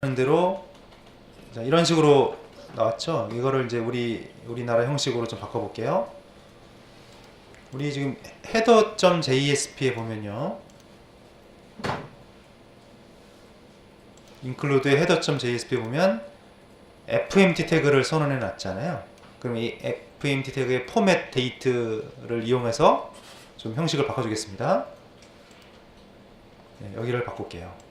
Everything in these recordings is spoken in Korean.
하는 대로 자, 이런 식으로 나왔죠. 이거를 이제 우리나라 형식으로 좀 바꿔볼게요. 우리 지금 header.jsp에 보면요, include의 header.jsp에 보면 fmt 태그를 선언해 놨잖아요. 그럼 이 fmt 태그의 포맷 데이트를 이용해서 좀 형식을 바꿔주겠습니다. 네, 여기를 바꿀게요.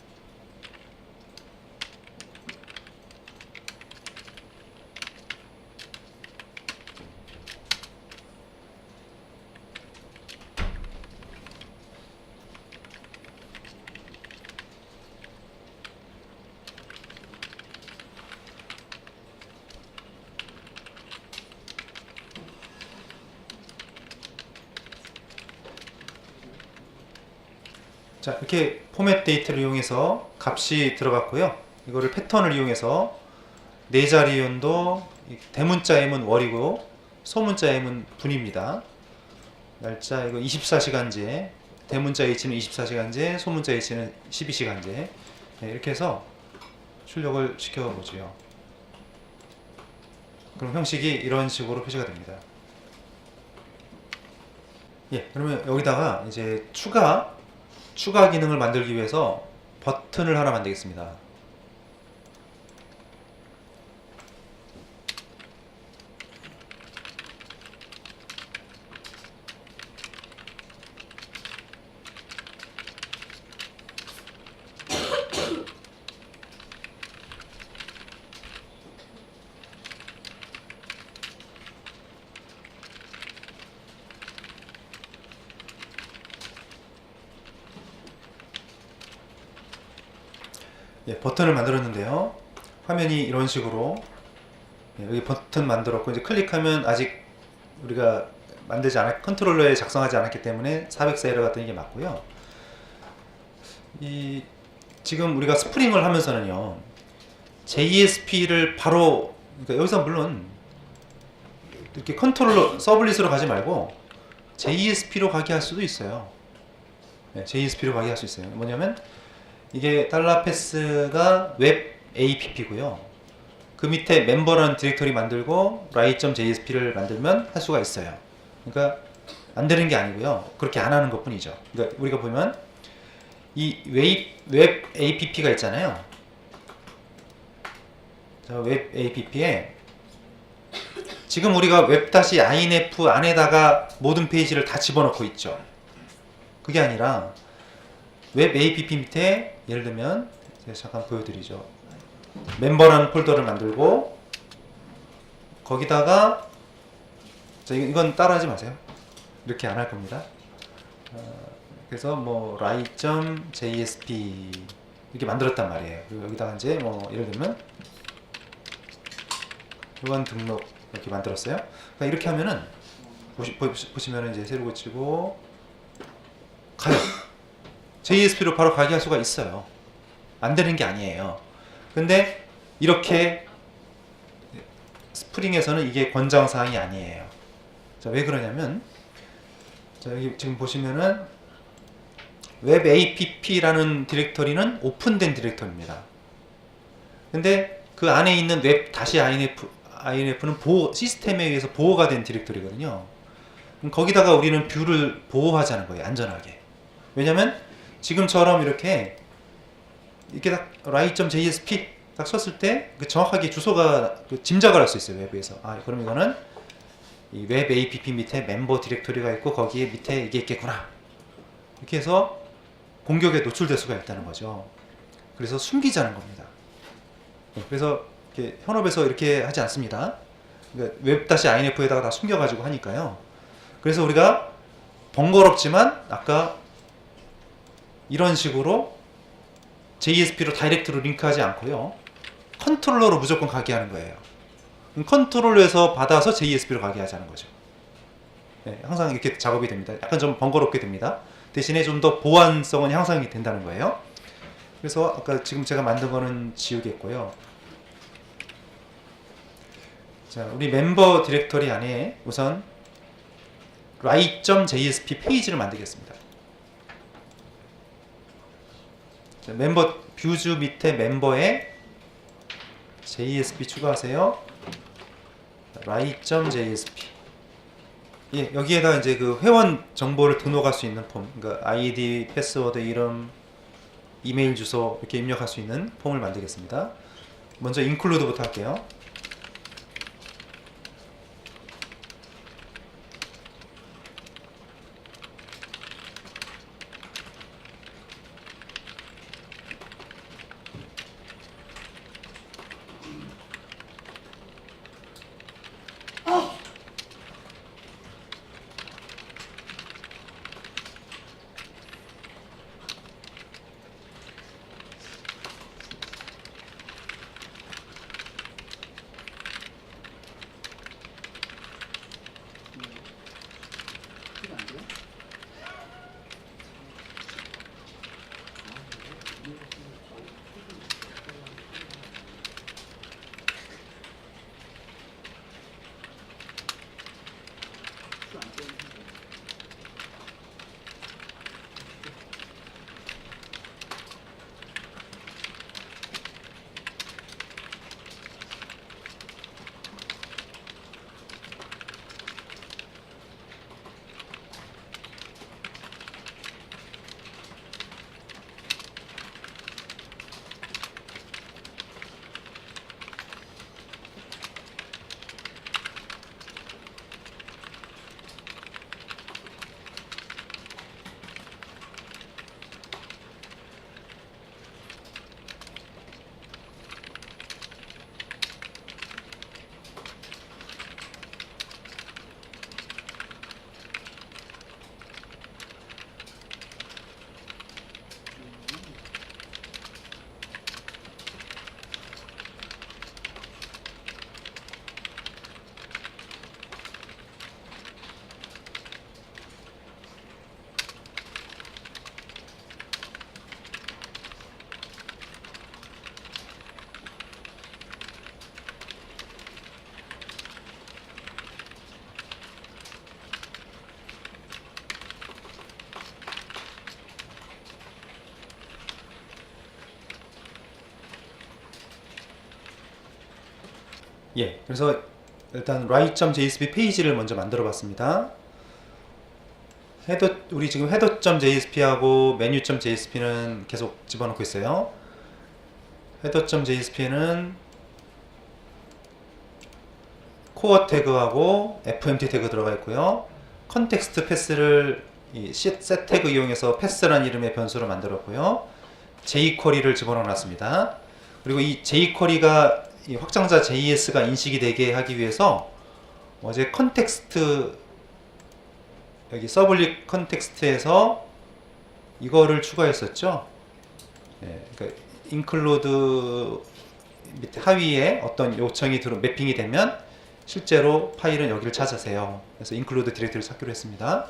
자, 이렇게 포맷 데이터를 이용해서 값이 들어갔고요. 이거를 패턴을 이용해서 네 자리 연도, 대문자 M은 월이고 소문자 M은 분입니다. 날짜 이거 24시간제, 대문자 H는 24시간제, 소문자 H는 12시간제. 네, 이렇게 해서 출력을 시켜보죠. 그럼 형식이 이런 식으로 표시가 됩니다. 예, 그러면 여기다가 이제 추가 기능을 만들기 위해서 버튼을 하나 만들겠습니다. 예, 버튼을 만들었는데요. 화면이 이런 식으로, 예, 여기 버튼 만들었고, 이제 클릭하면 아직 우리가 컨트롤러에 작성하지 않았기 때문에 404 에러가 뜨는 게 맞고요. 지금 우리가 스프링을 하면서는요, JSP를 바로, 그러니까 여기서 물론 이렇게 컨트롤러 서블릿으로 가지 말고 JSP로 가게 할 수도 있어요. 네, JSP로 가게 할 수 있어요. 뭐냐면 이게 $패스가 웹 app고요. 그 밑에 멤버라는 디렉터리 만들고 write.jsp를 만들면 할 수가 있어요. 그러니까 안 되는 게 아니고요. 그렇게 안 하는 것 뿐이죠. 그러니까 우리가 보면 이 웹 app가 있잖아요. 웹 app에 지금 우리가 web-inf 안에다가 모든 페이지를 다 집어넣고 있죠. 그게 아니라 웹 app 밑에 예를 들면 제가 잠깐 보여드리죠. 멤버라는 폴더를 만들고 거기다가 이건 따라하지 마세요. 이렇게 안 할 겁니다. 그래서 뭐 write.jsp 이렇게 만들었단 말이에요. 그리고 여기다가 이제 뭐 예를 들면 요원 등록 이렇게 만들었어요. 그러니까 이렇게 하면은 보시면은 이제 새로 고치고 가요. JSP로 바로 가게 할 수가 있어요. 안 되는 게 아니에요. 근데 이렇게 스프링에서는 이게 권장사항이 아니에요. 자, 왜 그러냐면, 자, 여기 지금 보시면은 웹 app라는 디렉터리는 오픈된 디렉터리입니다. 근데 그 안에 있는 웹-inf는 시스템에 의해서 보호가 된 디렉터리거든요. 그럼 거기다가 우리는 뷰를 보호하자는 거예요. 안전하게. 왜냐면 지금처럼 이렇게 딱 write.jsp 딱 썼을 때 정확하게 주소가 짐작을 할 수 있어요. 웹에서. 아, 그럼 이거는 이 웹 app 밑에 멤버 디렉토리가 있고 거기에 밑에 이게 있겠구나. 이렇게 해서 공격에 노출될 수가 있다는 거죠. 그래서 숨기자는 겁니다. 그래서 이렇게 현업에서 이렇게 하지 않습니다. 그러니까 웹-inf에다가 다 숨겨가지고 하니까요. 그래서 우리가 번거롭지만 아까 이런 식으로 JSP로 다이렉트로 링크하지 않고요. 컨트롤러로 무조건 가게 하는 거예요. 컨트롤러에서 받아서 JSP로 가게 하자는 거죠. 네, 항상 이렇게 작업이 됩니다. 약간 좀 번거롭게 됩니다. 대신에 좀 더 보안성은 향상이 된다는 거예요. 그래서 아까 지금 제가 만든 거는 지우겠고요. 자, 우리 멤버 디렉터리 안에 우선 write.jsp 페이지를 만들겠습니다. 자, 멤버 뷰즈 밑에 멤버에 JSP 추가하세요. write.jsp. 예, 여기에다 이제 그 회원 정보를 등록할 수 있는 폼, 그러니까 아이디, 패스워드, 이름, 이메일 주소 이렇게 입력할 수 있는 폼을 만들겠습니다. 먼저 include부터 할게요. 예, 그래서 일단 write.jsp 페이지를 먼저 만들어 봤습니다. 우리 지금 header.jsp하고 menu.jsp는 계속 집어넣고 있어요. header.jsp는 코어 태그하고 fmt 태그 들어가 있고요. 컨텍스트 패스를 이 set 태그 이용해서 패스라는 이름의 변수로 만들었고요. jQuery를 집어넣어 놨습니다. 그리고 이 jQuery가 이 확장자 JS가 인식이 되게 하기 위해서 어제 컨텍스트, 여기 서블릿 컨텍스트에서 이거를 추가했었죠. 예, 그러니까 include 밑에 하위에 어떤 요청이 매핑이 되면 실제로 파일은 여기를 찾으세요. 그래서 include 디렉토리를 찾기로 했습니다.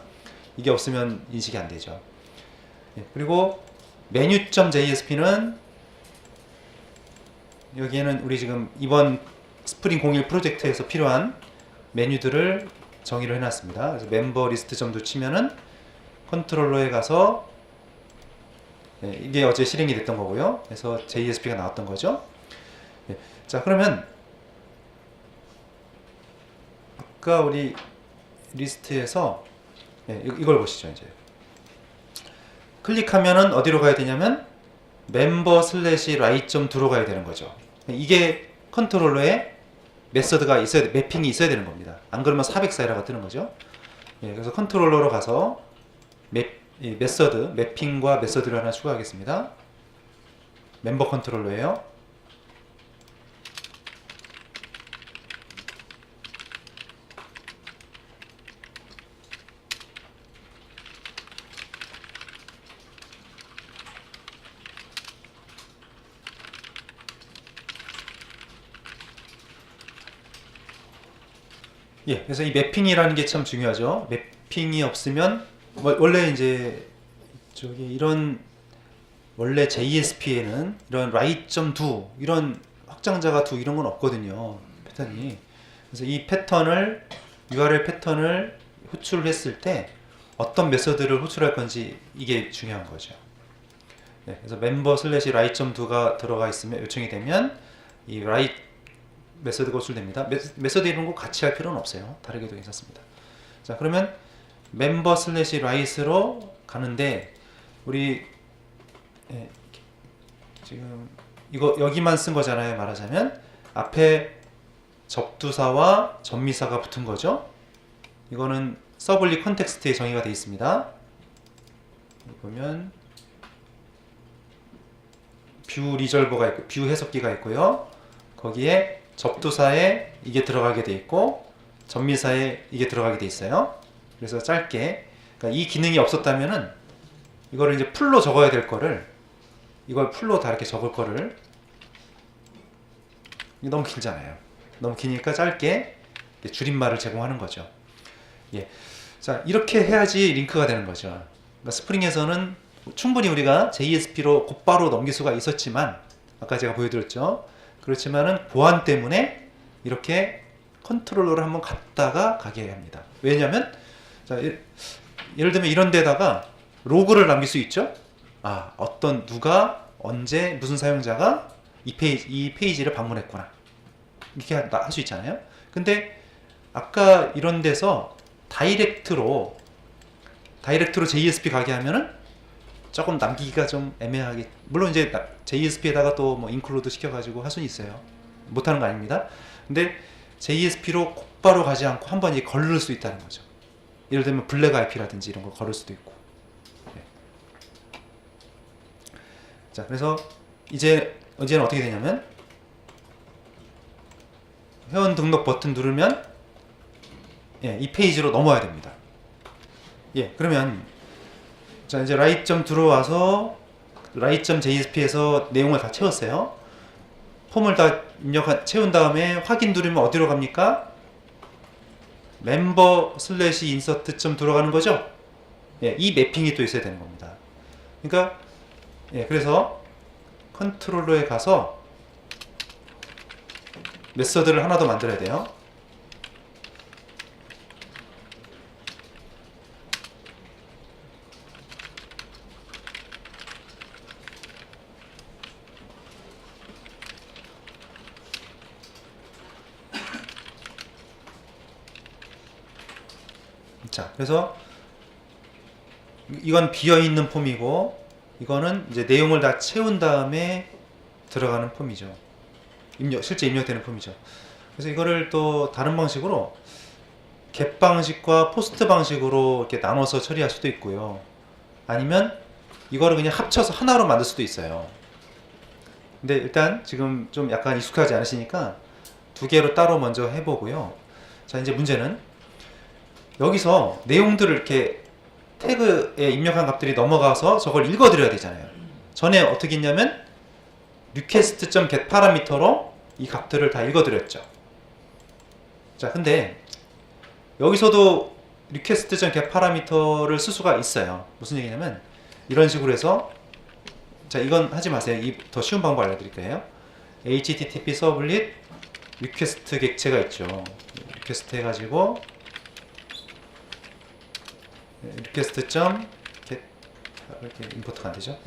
이게 없으면 인식이 안 되죠. 예, 그리고 menu.jsp는 여기에는 우리 지금 이번 스프링 01 프로젝트에서 필요한 메뉴들을 정의를 해놨습니다. 그래서 멤버 리스트 점도 치면은 컨트롤러에 가서, 네, 이게 어제 실행이 됐던 거고요. 그래서 JSP가 나왔던 거죠. 네, 자, 그러면 아까 우리 리스트에서, 네, 이걸 보시죠. 이제 클릭하면은 어디로 가야 되냐면 member slash write.to로 가야 되는 거죠. 이게 컨트롤러에 메서드가 있어야 돼, 매핑이 있어야 되는 겁니다. 안 그러면 404에라가 뜨는 거죠. 예, 그래서 컨트롤러로 가서 메서드, 매핑과 메서드를 하나 추가하겠습니다. 멤버 컨트롤러예요. 예, 그래서 이 매핑이라는 게 참 중요하죠. 매핑이 없으면 원래 이제 저기 이런 원래 JSP에는 이런 write.do 이런 확장자가 do 이런 건 없거든요. 패턴이. 그래서 이 패턴을 URL 패턴을 호출을 했을 때 어떤 메서드를 호출할 건지 이게 중요한 거죠. 네, 그래서 member slash write.do가 들어가 있으면 요청이 되면 이 write 메서드가 호출됩니다. 메서드 이런 거 같이 할 필요는 없어요. 다르게도 괜찮습니다. 자, 그러면 member 슬래시 write로 가는데 우리 지금 이거 여기만 쓴 거잖아요. 말하자면 앞에 접두사와 전미사가 붙은 거죠. 이거는 서블리 컨텍스트에 정의가 되어 있습니다. 보면 뷰 리졸버가 있고 뷰 해석기가 있고요. 거기에 접두사에 이게 들어가게 돼 있고 전미사에 이게 들어가게 돼 있어요. 그래서 짧게, 그러니까 이 기능이 없었다면은 이거를 이제 풀로 적어야 될 거를, 이걸 풀로 다 이렇게 적을 거를, 이게 너무 길잖아요. 너무 기니까 짧게 줄임말을 제공하는 거죠. 예. 자, 이렇게 해야지 링크가 되는 거죠. 그러니까 스프링에서는 충분히 우리가 JSP로 곧바로 넘길 수가 있었지만, 아까 제가 보여드렸죠. 그렇지만은 보안 때문에 이렇게 컨트롤러를 한번 갔다가 가게 합니다. 왜냐면, 자, 예를 들면 이런 데다가 로그를 남길 수 있죠. 아, 어떤 누가 언제 무슨 사용자가 이 페이지를 방문했구나, 이렇게 할 수 있잖아요. 근데 아까 이런 데서 다이렉트로 JSP 가게 하면은 조금 남기기가 좀 애매하게, 물론 이제 JSP에다가 또 뭐 인클루드 시켜가지고 할 수는 있어요. 못하는 거 아닙니다. 근데 JSP로 곧바로 가지 않고 한번 이제 걸를 수 있다는 거죠. 예를 들면 블랙 IP라든지 이런 거 걸을 수도 있고. 네. 자, 그래서 이제는 어떻게 되냐면 회원 등록 버튼 누르면 이 페이지로 넘어야 됩니다. 그러면 자, 이제 write 들어와서 write.jsp에서 내용을 다 채웠어요. 폼을 다 채운 다음에 확인 누르면 어디로 갑니까? member 슬래시 insert 들어가는 거죠? 이 매핑이 또 있어야 되는 겁니다. 그러니까 그래서 컨트롤러에 가서 메서드를 하나 더 만들어야 돼요. 자, 그래서 이건 비어있는 폼이고 이거는 이제 내용을 다 채운 다음에 들어가는 폼이죠. 실제 입력되는 폼이죠. 그래서 이거를 또 다른 방식으로 get 방식과 포스트 방식으로 이렇게 나눠서 처리할 수도 있고요. 아니면 이거를 그냥 합쳐서 하나로 만들 수도 있어요. 근데 일단 지금 좀 약간 익숙하지 않으시니까 두 개로 따로 먼저 해보고요. 자, 이제 문제는 여기서 내용들을 이렇게 태그에 입력한 값들이 넘어가서 저걸 읽어드려야 되잖아요. 전에 어떻게 했냐면 request.get 파라미터로 이 값들을 다 읽어드렸죠. 자, 근데 여기서도 request.get 파라미터를 쓸 수가 있어요. 무슨 얘기냐면 이런 식으로 해서, 자, 이건 하지 마세요. 더 쉬운 방법 알려드릴 거예요. http 서블릿 request 객체가 있죠. request 해가지고 request.get 이렇게 임포트가 안 되죠.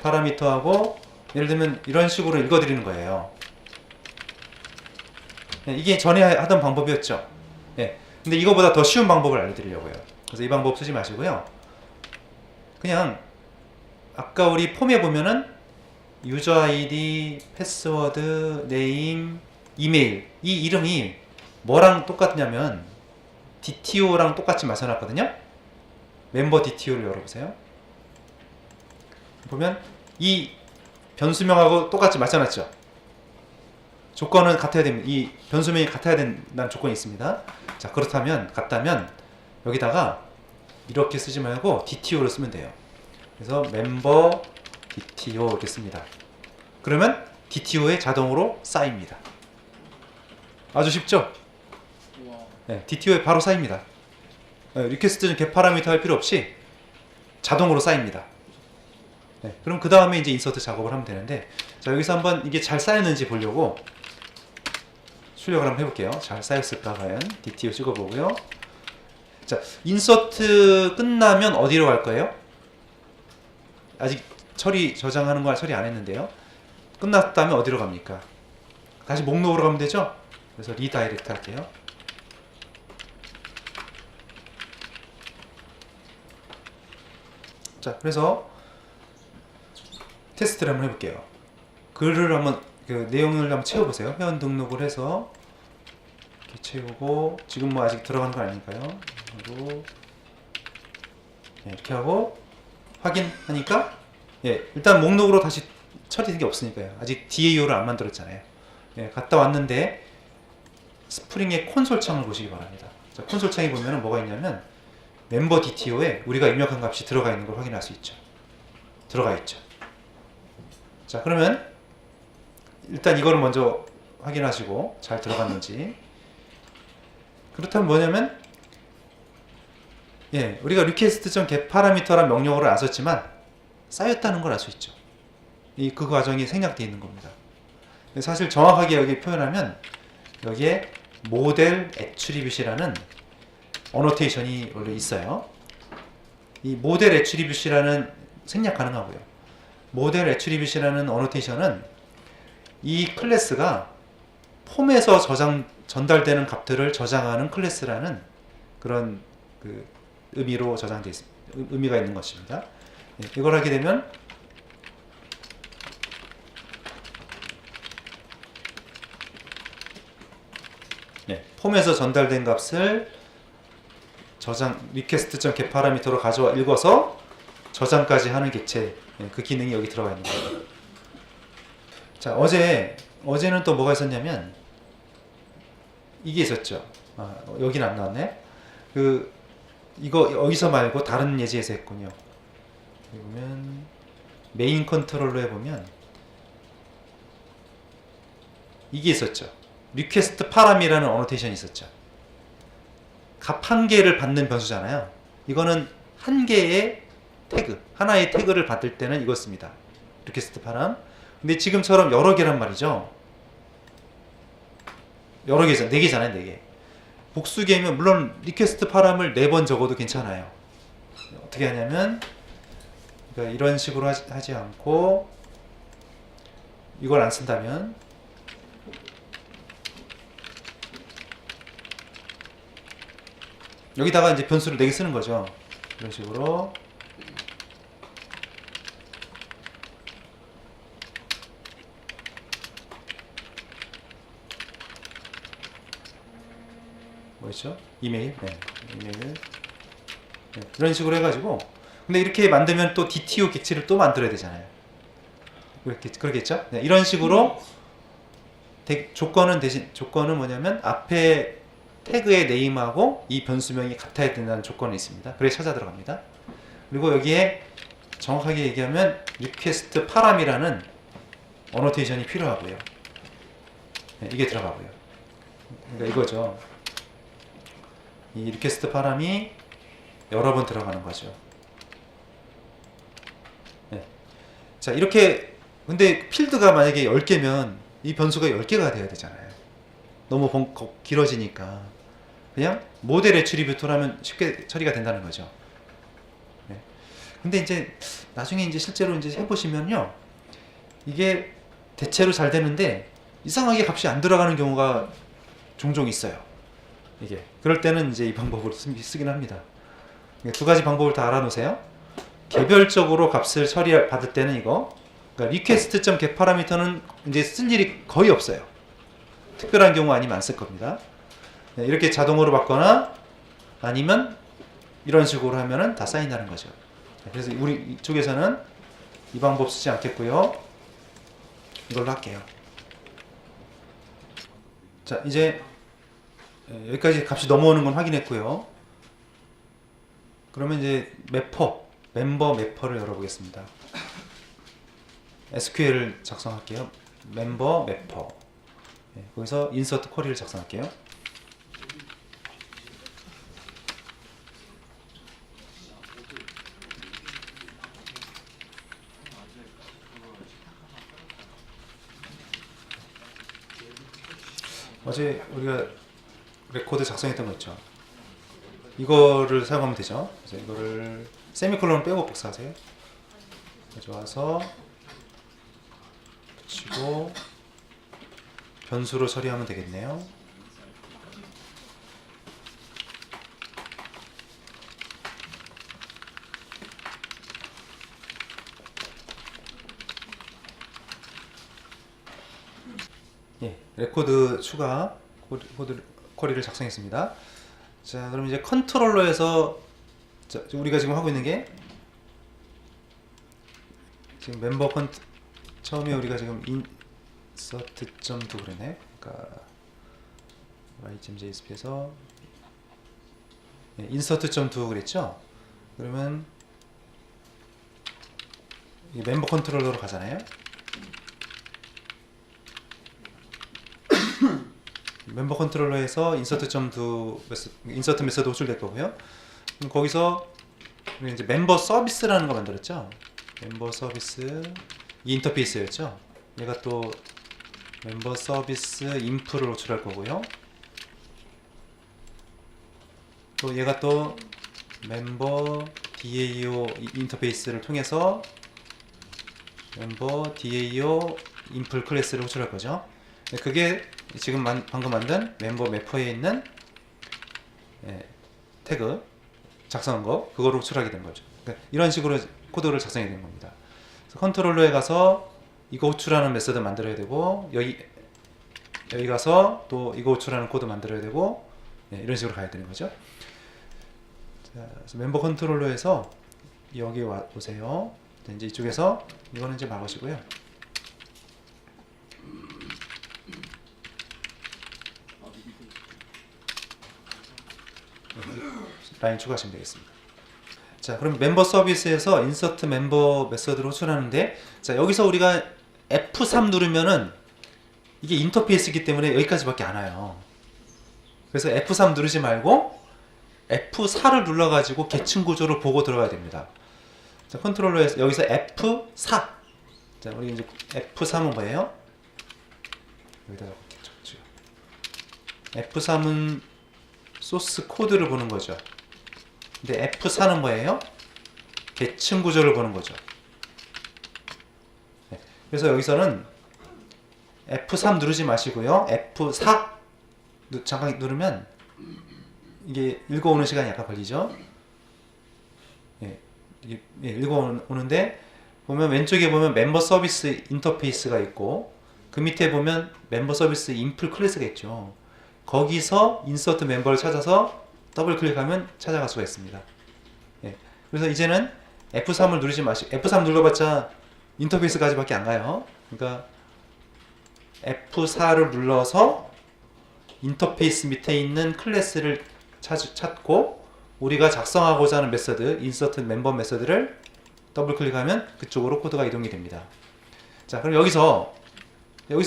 파라미터하고 예를 들면 이런 식으로 읽어드리는 거예요. 이게 전에 하던 방법이었죠. 근데 이거보다 더 쉬운 방법을 알려드리려고요. 그래서 이 방법 쓰지 마시고요. 그냥 아까 우리 폼에 보면은 유저 아이디, 패스워드, 네임, 이메일, 이 이름이 뭐랑 똑같냐면 DTO랑 똑같이 맞춰놨거든요. 멤버 DTO를 열어보세요. 보면 이 변수명하고 똑같이 맞춰놨죠. 조건은 같아야 됩니다. 이 변수명이 같아야 된다는 조건이 있습니다. 자, 같다면 여기다가 이렇게 쓰지 말고 DTO를 쓰면 돼요. 그래서 멤버 DTO 이렇게 씁니다. 그러면 DTO에 자동으로 쌓입니다. 아주 쉽죠? DTO에 바로 쌓입니다. 리퀘스트는 get 파라미터 할 필요 없이 자동으로 쌓입니다. 그럼 그 다음에 이제 인서트 작업을 하면 되는데, 자, 여기서 한번 이게 잘 쌓였는지 보려고 출력을 한번 해볼게요. 잘 쌓였을까 과연. DTO 찍어보고요. 자, 인서트 끝나면 어디로 갈 거예요? 아직 저장하는 거 처리 안 했는데요. 끝났다면 어디로 갑니까? 다시 목록으로 가면 되죠? 그래서 리다이렉트 할게요. 자, 그래서 테스트를 한번 해볼게요. 글을 한번 그 내용을 한번 채워보세요. 회원 등록을 해서 이렇게 채우고 지금 뭐 아직 들어가는 거 아니니까요. 그리고 이렇게 하고 확인하니까 일단 목록으로 다시 처리된 게 없으니까요. 아직 DAO를 안 만들었잖아요. 갔다 왔는데 스프링의 콘솔 창을 보시기 바랍니다. 자, 콘솔 창에 보면 뭐가 있냐면 멤버 DTO에 우리가 입력한 값이 들어가 있는 걸 확인할 수 있죠. 들어가 있죠. 자, 그러면 일단 이거를 먼저 확인하시고 잘 들어갔는지. 그렇다면 뭐냐면 우리가 request.get 파라미터란 명령어를 안 썼지만 쌓였다는 걸 알 수 있죠. 그 과정이 생략되어 있는 겁니다. 사실 정확하게 여기 표현하면 여기에 모델 애트리뷰시라는 어노테이션이 원래 있어요. 이 모델 애트리뷰시라는 생략 가능하고요. 모델 애트리뷰시라는 어노테이션은 이 클래스가 폼에서 전달되는 값들을 저장하는 클래스라는 그런 그 의미로 저장되어 있습니다. 의미가 있는 것입니다. 이걸 하게 되면 폼에서 전달된 값을 request.get 파라미터로 가져와 읽어서 저장까지 하는 객체, 그 기능이 여기 들어가 있는 거예요. 자, 어제는 또 뭐가 있었냐면 이게 있었죠. 여기는 안 나왔네. 이거 여기서 말고 다른 예제에서 했군요. 그러면 메인 컨트롤러 해보면 이게 있었죠. 리퀘스트 파람이라는 어노테이션이 있었죠. 값 한 개를 받는 변수잖아요. 이거는 한 개의 태그, 하나의 태그를 받을 때는 이거 씁니다. 리퀘스트 파람. 근데 지금처럼 여러 개란 말이죠. 여러 개잖아요. 4개잖아요, 4개. 복수개면 물론 리퀘스트 파람을 4번 적어도 괜찮아요. 어떻게 하냐면 그러니까 이런 식으로 하지 않고 이걸 안 쓴다면 여기다가 이제 변수를 4개 쓰는 거죠. 이런 식으로 뭐였죠? 이메일? 이메일. 이런 식으로 해가지고 근데 이렇게 만들면 또 DTO 객체를 또 만들어야 되잖아요. 그렇겠죠? 이런 식으로 조건은 뭐냐면 앞에 태그의 네임하고 이 변수명이 같아야 된다는 조건이 있습니다. 그래서 찾아 들어갑니다. 그리고 여기에 정확하게 얘기하면 request 파람이라는 어노테이션이 필요하고요. 이게 들어가고요. 그러니까 이거죠. 이 request 파람이 여러 번 들어가는 거죠. 자, 이렇게 근데 필드가 만약에 10개면 이 변수가 10개가 돼야 되잖아요. 너무 길어지니까 그냥 모델 애트리뷰트라면 쉽게 처리가 된다는 거죠. 근데 이제 나중에 이제 실제로 이제 해보시면요, 이게 대체로 잘 되는데 이상하게 값이 안 들어가는 경우가 종종 있어요. 이게 그럴 때는 이제 이 방법을 쓰긴 합니다. 2가지 방법을 다 알아놓으세요. 개별적으로 값을 받을 때는 이거, 그러니까 request.get 파라미터는 이제 쓸 일이 거의 없어요. 특별한 경우 아니면 안 쓸 겁니다. 이렇게 자동으로 받거나 아니면 이런 식으로 하면은 다 쌓인다는 거죠. 그래서 우리 이쪽에서는 이 방법 쓰지 않겠고요. 이걸로 할게요. 자, 이제 여기까지 값이 넘어오는 건 확인했고요. 그러면 이제 멤버 매퍼를 열어보겠습니다. SQL을 작성할게요. 멤버 매퍼. 거기서 인서트 쿼리를 작성할게요. 어제 우리가 레코드 작성했던 거 있죠. 이거를 사용하면 되죠. 그래서 이거를 세미콜론 빼고 복사하세요. 가져와서 붙이고 변수로 처리하면 되겠네요. 예, 레코드 추가 코드 쿼리를 작성했습니다. 자, 그럼 이제 컨트롤러에서 우리가 지금 하고 있는 게 지금 멤버 처음에 우리가 지금 insert.do 그러네. 그러니까 y.jsp에서 insert.do 그랬죠. 그러면 이 멤버 컨트롤러로 가잖아요. 멤버 컨트롤러에서 insert.do 인서트 메서드 호출될 거고요. 그럼 거기서 우리 이제 멤버 서비스라는 거 만들었죠. 멤버 서비스 이 인터페이스였죠. 얘가 또 멤버 서비스 인프를 호출할 거고요. 또 얘가 또 멤버 DAO 인터페이스를 통해서 멤버 DAO 인플 클래스를 호출할 거죠. 그게 지금 방금 만든 멤버 매퍼에 있는 태그 작성한 거 그거를 호출하게 된 거죠. 그러니까 이런 식으로 코드를 작성해야 되는 겁니다. 그래서 컨트롤러에 가서 이거 호출하는 메서드 만들어야 되고 여기 가서 또 이거 호출하는 코드 만들어야 되고 이런 식으로 가야 되는 거죠. 자, 그래서 멤버 컨트롤러에서 여기 오세요. 이제 이쪽에서 이거는 이제 막으시고요. 라인 추가하시면 되겠습니다. 자, 그럼 멤버 서비스에서 인서트 멤버 메서드를 호출하는데, 자, 여기서 우리가 F3 누르면은 이게 인터페이스이기 때문에 여기까지밖에 안 와요. 그래서 F3 누르지 말고 F4를 눌러가지고 계층 구조를 보고 들어가야 됩니다. 자, 컨트롤러에서 여기서 F4. 자, 우리 이제 F3은 뭐예요? 여기다가 적죠. F3은 소스 코드를 보는 거죠. 근데 F4는 뭐예요? 계층 구조를 보는 거죠. 네. 그래서 여기서는 F3 누르지 마시고요. F4 잠깐 누르면 이게 읽어오는 시간이 약간 걸리죠. 읽어오는데 보면 왼쪽에 보면 멤버 서비스 인터페이스가 있고 그 밑에 보면 멤버 서비스 인플 클래스가 있죠. 거기서 인서트 멤버를 찾아서 더블 클릭하면 찾아갈 수가 있습니다. 그래서 이제는 F3을 누르지 마시고 F3 눌러봤자 인터페이스까지밖에 안 가요. 그러니까 F4를 눌러서 인터페이스 밑에 있는 클래스를 찾고 우리가 작성하고자 하는 메서드 인서트 멤버 메서드를 더블 클릭하면 그쪽으로 코드가 이동이 됩니다. 자, 그럼 여기서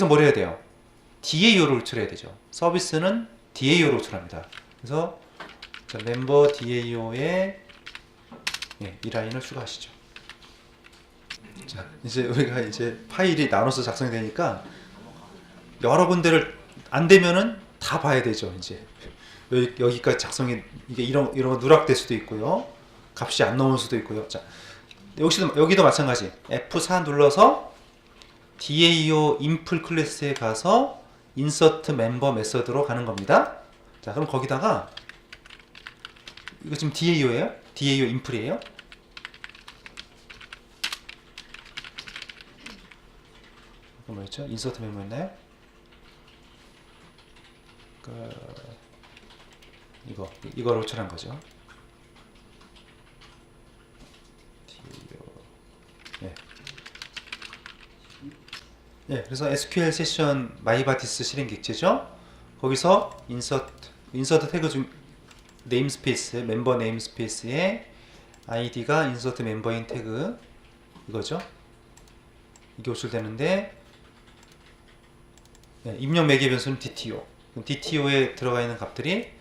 뭘 해야 돼요? DAO를 호출해야 되죠. 서비스는 DAO로 호출합니다. 그래서 자, 멤버 DAO에 이 라인을 추가하시죠. 자, 이제 우리가 이제 파일이 나눠서 작성이 되니까 여러 군데를 안 되면은 다 봐야 되죠. 이제 여기까지 작성이 이게 이런 거 누락될 수도 있고요. 값이 안 나올 수도 있고요. 자, 여기도 마찬가지. F4 눌러서 DAO 인플 클래스에 가서 인서트 멤버 메서드로 가는 겁니다. 자, 그럼 거기다가 이거 지금 DAO예요? DAO 인플이에요? 이거 뭐였죠? 인서트 멤버였나요? 이걸 호출한 거죠. 그래서 SQL 세션 마이바티스 실행 객체죠. 거기서 인서트 태그 중 네임스페이스 멤버 네임스페이스에 아이디가 인서트 멤버인 태그 이거죠. 이게 호출되는데 입력 매개 변수는 DTO. DTO에 들어가 있는 값들이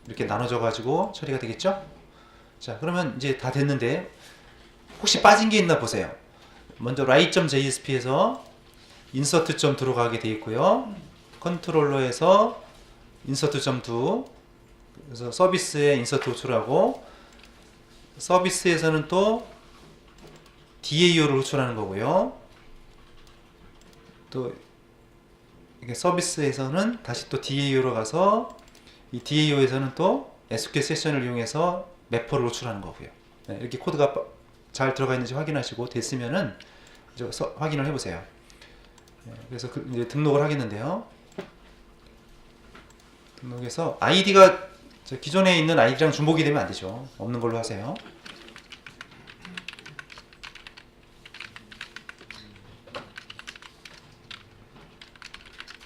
이렇게 나눠져 가지고 처리가 되겠죠. 자, 그러면 이제 다 됐는데 혹시 빠진 게 있나 보세요. 먼저 write.jsp에서 insert.do로 가게 되어 있고요. 컨트롤러에서 insert.do 그래서 서비스에 인서트 호출하고 서비스에서는 또 DAO를 호출하는 거고요. 또 서비스에서는 다시 또 DAO로 가서 이 DAO에서는 또 SQL 세션을 이용해서 매퍼를 호출하는 거고요. 네, 이렇게 코드가 잘 들어가 있는지 확인하시고 됐으면은 이제 확인을 해보세요. 네, 그래서 이제 등록을 하겠는데요. 등록해서 아이디가 기존에 있는 아이디랑 중복이 되면 안 되죠. 없는 걸로 하세요.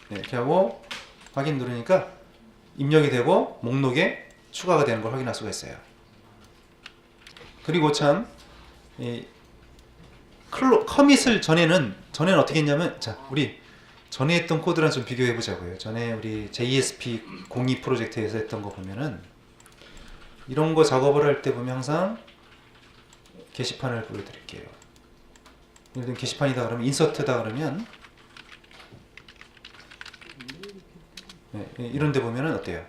네, 이렇게 하고 확인 누르니까 입력이 되고 목록에 추가가 되는 걸 확인할 수가 있어요. 그리고 참 커밋을 전에는 어떻게 했냐면, 자, 우리 전에 했던 코드랑 좀 비교해 보자고요. 전에 우리 JSP 02 프로젝트에서 했던 거 보면은 이런 거 작업을 할 때 보면 항상 게시판을 보여드릴게요. 예를 들면 게시판이다 그러면 인서트다 그러면 네, 이런 데 보면은 어때요?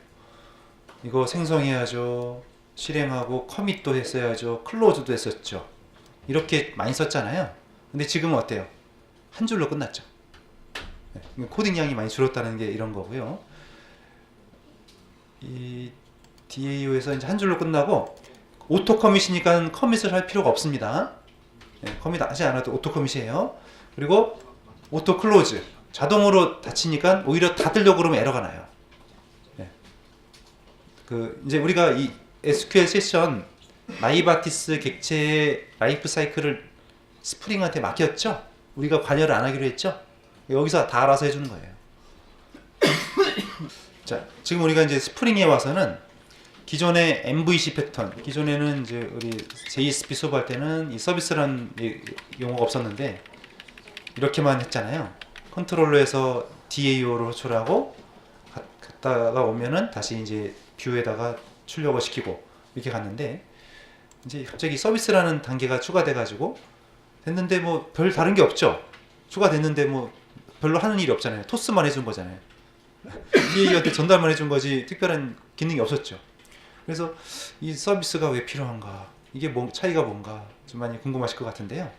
이거 생성해야죠. 실행하고 커밋도 했어야죠. 클로즈도 했었죠. 이렇게 많이 썼잖아요. 근데 지금은 어때요? 한 줄로 끝났죠. 네, 코딩 양이 많이 줄었다는 게 이런 거고요. 이 DAO에서 이제 한 줄로 끝나고 오토 커밋이니까 커밋을 할 필요가 없습니다. 네, 커밋 하지 않아도 오토 커밋이에요. 그리고 오토 클로즈 자동으로 닫히니까 오히려 닫으려고 그러면 에러가 나요. 네. 이제 우리가 이 SQL 세션 라이바티스 객체의 라이프 사이클을 스프링한테 맡겼죠? 우리가 관여를 안 하기로 했죠? 여기서 다 알아서 해주는 거예요. 자, 지금 우리가 이제 스프링에 와서는 기존의 MVC 패턴, 기존에는 이제 우리 JSP 수업할 때는 이 서비스라는 용어가 없었는데 이렇게만 했잖아요. 컨트롤러에서 DAO를 호출하고 갔다가 오면은 다시 이제 뷰에다가 출력을 시키고 이렇게 갔는데 이제 갑자기 서비스라는 단계가 추가돼 가지고 됐는데 뭐 별 다른 게 없죠. 추가됐는데 뭐 별로 하는 일이 없잖아요. 토스만 해준 거잖아요. DAO한테 전달만 해준 거지 특별한 기능이 없었죠. 그래서 이 서비스가 왜 필요한가, 이게 뭐 차이가 뭔가 좀 많이 궁금하실 것 같은데요.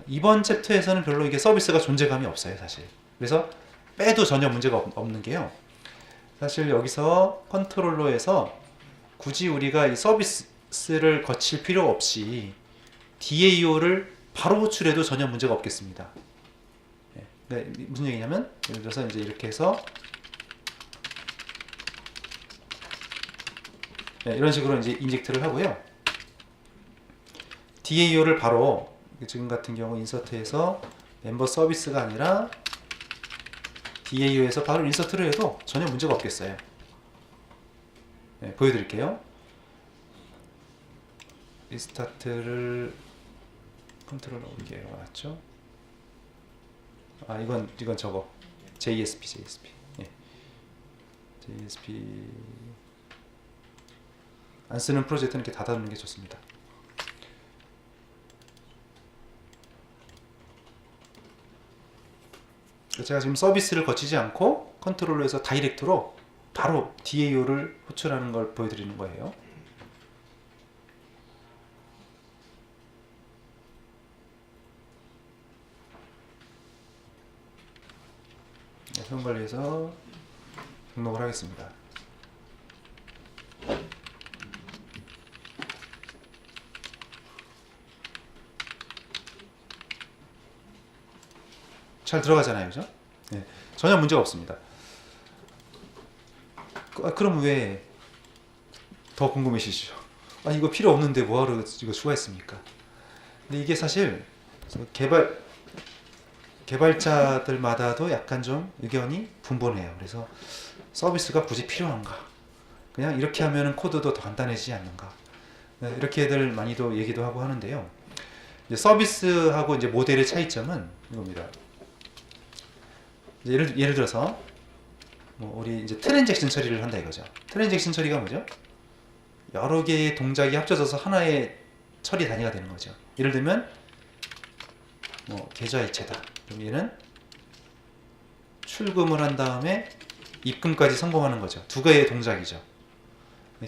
이번 챕터에서는 별로 이게 서비스가 존재감이 없어요, 사실. 그래서 빼도 전혀 문제가 없는 게요. 사실 여기서 컨트롤러에서 굳이 우리가 이 서비스를 거칠 필요 없이 DAO를 바로 호출해도 전혀 문제가 없겠습니다. 네, 그러니까 무슨 얘기냐면 예를 들어서 이제 이렇게 해서 네, 이런 식으로 이제 인젝트를 하고요. DAO를 바로 지금 같은 경우 인서트에서 멤버 서비스가 아니라 DAO에서 바로 인서트를 해도 전혀 문제가 없겠어요. 네, 보여드릴게요. 리스타트를 컨트롤 이게 왔죠? 아, 이건 저거 JSP. 예. JSP 안 쓰는 프로젝트는 이렇게 닫아놓는 게 좋습니다. 제가 지금 서비스를 거치지 않고 컨트롤러에서 다이렉트로 바로 DAO를 호출하는 걸 보여드리는 거예요. 네, 사용관리에서 등록을 하겠습니다. 잘 들어가잖아요, 그죠? 네, 전혀 문제가 없습니다. 그럼 왜 더 궁금해지시죠? 아, 이거 필요 없는데 뭐하러 이거 추가했습니까? 근데 이게 사실 개발자들마다도 약간 좀 의견이 분분해요. 그래서 서비스가 굳이 필요한가? 그냥 이렇게 하면은 코드도 더 간단해지지 않는가? 네, 이렇게들 많이도 얘기도 하고 하는데요. 이제 서비스하고 이제 모델의 차이점은 이겁니다. 예를 들어서 뭐 우리 이제 트랜잭션 처리를 한다 이거죠. 트랜잭션 처리가 뭐죠? 여러 개의 동작이 합쳐져서 하나의 처리 단위가 되는 거죠. 예를 들면 뭐 계좌이체다. 그럼 얘는 출금을 한 다음에 입금까지 성공하는 거죠. 두 개의 동작이죠.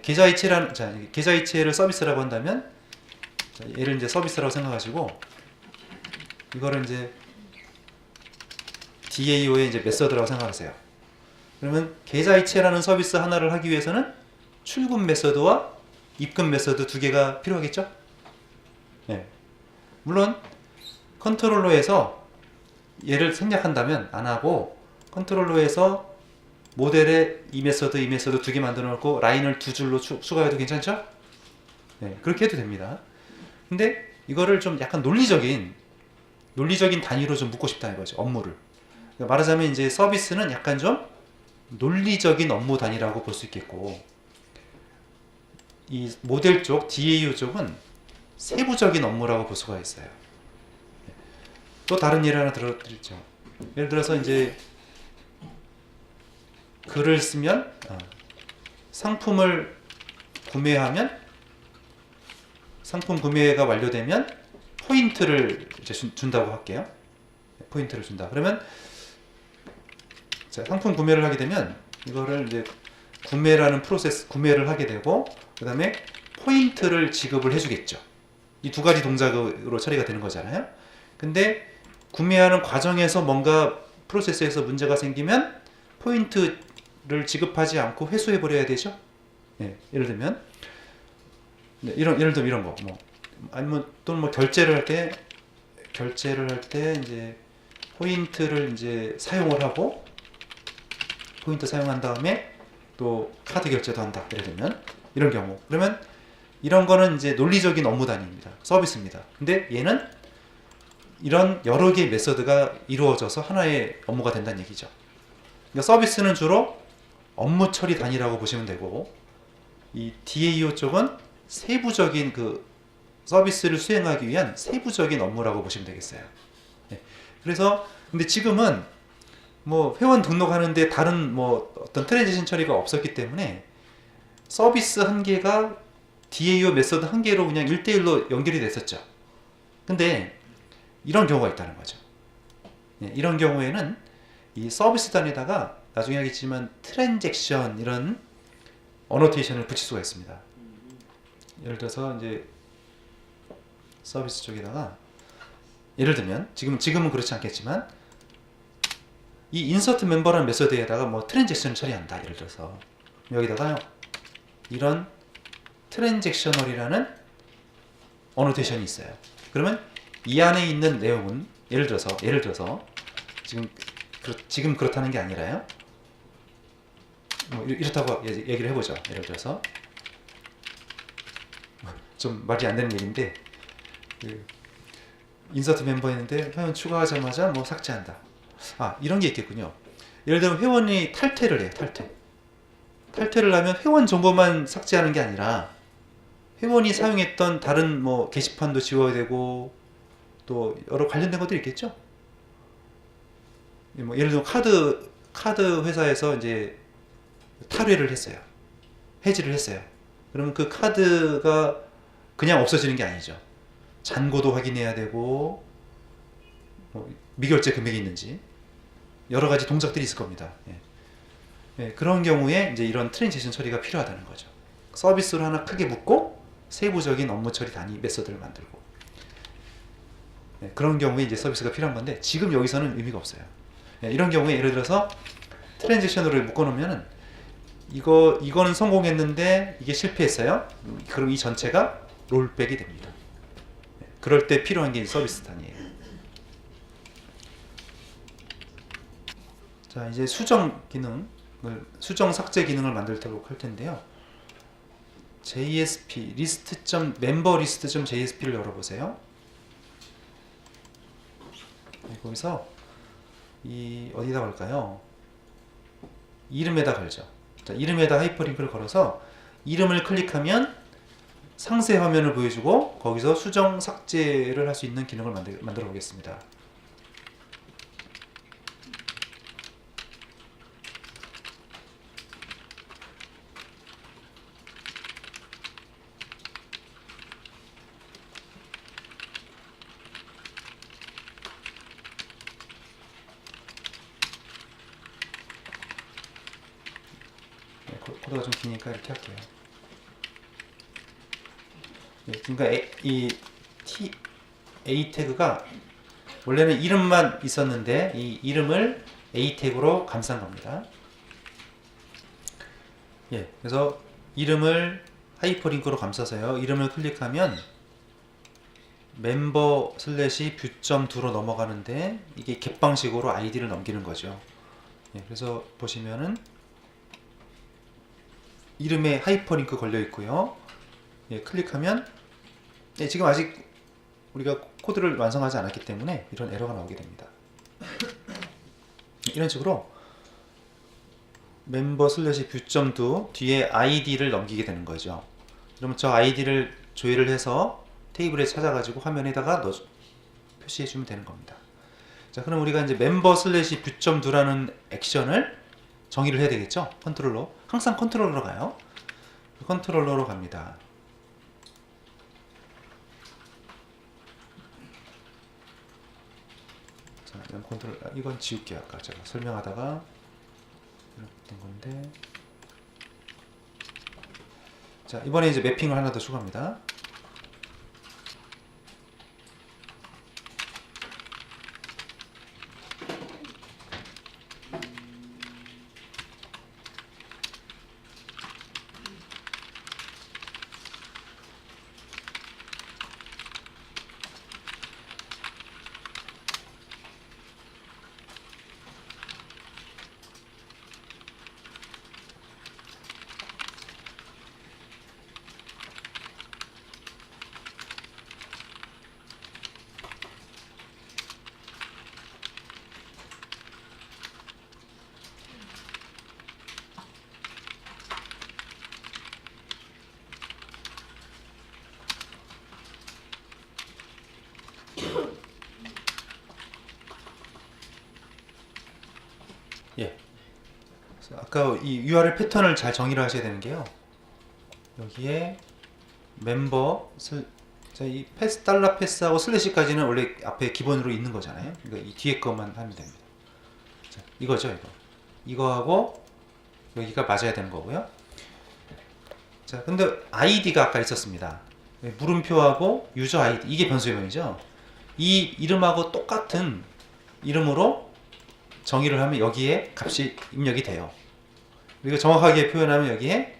계좌이체를 서비스라고 한다면, 얘를 이제 서비스라고 생각하시고 이거를 이제 DAO의 이제 메서드라고 생각하세요. 그러면 계좌이체라는 서비스 하나를 하기 위해서는 출금 메서드와 입금 메서드 두 개가 필요하겠죠? 네. 물론 컨트롤러에서 얘를 생략한다면 안 하고 컨트롤러에서 모델에 이 메서드 두 개 만들어 놓고 라인을 두 줄로 추가해도 괜찮죠? 네, 그렇게 해도 됩니다. 근데 이거를 좀 약간 논리적인 단위로 좀 묶고 싶다 이거죠. 업무를. 그러니까 말하자면 이제 서비스는 약간 좀 논리적인 업무 단위라고 볼 수 있겠고, 이 모델 쪽, DAU 쪽은 세부적인 업무라고 볼 수가 있어요. 또 다른 예를 하나 들어드리죠. 예를 들어서 이제 글을 쓰면 상품을 구매하면 상품 구매가 완료되면 포인트를 이제 준다고 할게요. 포인트를 준다. 그러면 자, 상품 구매를 하게 되면 이거를 이제 구매라는 프로세스 구매를 하게 되고 그 다음에 포인트를 지급을 해주겠죠. 이 두 가지 동작으로 처리가 되는 거잖아요. 근데 구매하는 과정에서 뭔가 프로세스에서 문제가 생기면 포인트를 지급하지 않고 회수해 버려야 되죠. 네, 예를 들면 예를 들면 이런 거 뭐 아니면 또는 뭐 결제를 할 때 이제 포인트를 이제 사용을 하고 포인트 사용한 다음에 또 카드 결제도 한다. 예를 들면 이런 경우 그러면 이런 거는 이제 논리적인 업무 단위입니다. 서비스입니다. 근데 얘는 이런 여러 개의 메서드가 이루어져서 하나의 업무가 된다는 얘기죠. 그러니까 서비스는 주로 업무 처리 단위라고 보시면 되고 이 DAO 쪽은 세부적인 그 서비스를 수행하기 위한 세부적인 업무라고 보시면 되겠어요. 네. 그래서 근데 지금은 뭐 회원 등록하는데 다른 뭐 어떤 트랜지션 처리가 없었기 때문에 서비스 한 개가 DAO 메서드 한 개로 그냥 1대1로 연결이 됐었죠. 근데 이런 경우가 있다는 거죠. 네, 이런 경우에는 이 서비스 단에다가 나중에 하겠지만 트랜잭션 이런 어노테이션을 붙일 수가 있습니다. 예를 들어서 이제 서비스 쪽에다가 예를 들면 지금은 그렇지 않겠지만 이 인서트 멤버라는 메서드에다가 뭐 트랜잭션을 처리한다. 예를 들어서 여기다가요 이런 트랜잭셔널이라는 어노테이션이 있어요. 그러면 이 안에 있는 내용은 예를 들어서 지금 그렇다는 게 아니라요. 뭐 이렇다고 얘기를 해보죠. 예를 들어서 좀 말이 안 되는 얘기인데 그 인서트 멤버였는데 회원 추가하자마자 뭐 삭제한다. 이런 게 있겠군요. 예를 들면 회원이 탈퇴를 해요. 탈퇴를 하면 회원 정보만 삭제하는 게 아니라 회원이 사용했던 다른 뭐 게시판도 지워야 되고 또 여러 관련된 것들이 있겠죠. 뭐 예를 들면 카드 회사에서 이제 탈회를 했어요. 해지를 했어요. 그러면 그 카드가 그냥 없어지는 게 아니죠. 잔고도 확인해야 되고 뭐 미결제 금액이 있는지 여러 가지 동작들이 있을 겁니다. 그런 경우에 이제 이런 트랜지션 처리가 필요하다는 거죠. 서비스를 하나 크게 묶고 세부적인 업무 처리 단위 메서드를 만들고 그런 경우에 이제 서비스가 필요한 건데 지금 여기서는 의미가 없어요. 이런 경우에 예를 들어서 트랜지션으로 묶어놓으면은 이거는 성공했는데 이게 실패했어요. 그럼 이 전체가 롤백이 됩니다. 그럴 때 필요한 게 서비스 단위예요. 자, 이제 수정 삭제 기능을 만들도록 할 텐데요. JSP list.memberlist.jsp를 열어보세요. 거기서 어디다 걸까요? 이름에다 걸죠. 자, 이름에다 하이퍼링크를 걸어서 이름을 클릭하면 상세 화면을 보여주고 거기서 수정 삭제를 할 수 있는 기능을 만들어 보겠습니다. 코드가 좀 기니까 이렇게 할게요. 그러니까 이 A 태그가 원래는 이름만 있었는데 이 이름을 A 태그로 감싼 겁니다. 예, 그래서 이름을 하이퍼링크로 감싸서요. 이름을 클릭하면 멤버 슬래시 뷰.do로 넘어가는데 이게 겟 방식으로 아이디를 넘기는 거죠. 예, 그래서 보시면은 이름에 하이퍼링크 걸려 있고요. 예, 클릭하면 예, 지금 아직 우리가 코드를 완성하지 않았기 때문에 이런 에러가 나오게 됩니다. 이런 식으로 멤버 슬래시 뷰.do 뒤에 아이디를 넘기게 되는 거죠. 그러면 저 아이디를 조회를 해서 테이블에 찾아가지고 화면에다가 표시해 주면 되는 겁니다. 자, 그럼 우리가 이제 멤버 슬래시 뷰.do라는 액션을 정의를 해야 되겠죠? 컨트롤러. 항상 컨트롤러로 가요. 컨트롤러로 갑니다. 자, 이건 지울게요. 아까 제가 설명하다가 이렇게 된 건데. 자, 이번에 이제 매핑을 하나 더 추가합니다. 예. 아까 이 URL 패턴을 잘 정의를 하셔야 되는 게요. 여기에 멤버 자, 이 패스 달러 패스하고 슬래시까지는 원래 앞에 기본으로 있는 거잖아요. 그러니까 이 뒤에 것만 하면 됩니다. 자, 이거죠, 이거. 이거하고 여기가 맞아야 되는 거고요. 자, 근데 아이디가 아까 있었습니다. 물음표하고 유저 아이디 이게 변수의 명이죠. 이 이름하고 똑같은 이름으로 정의를 하면 여기에 값이 입력이 돼요. 그리고 정확하게 표현하면 여기에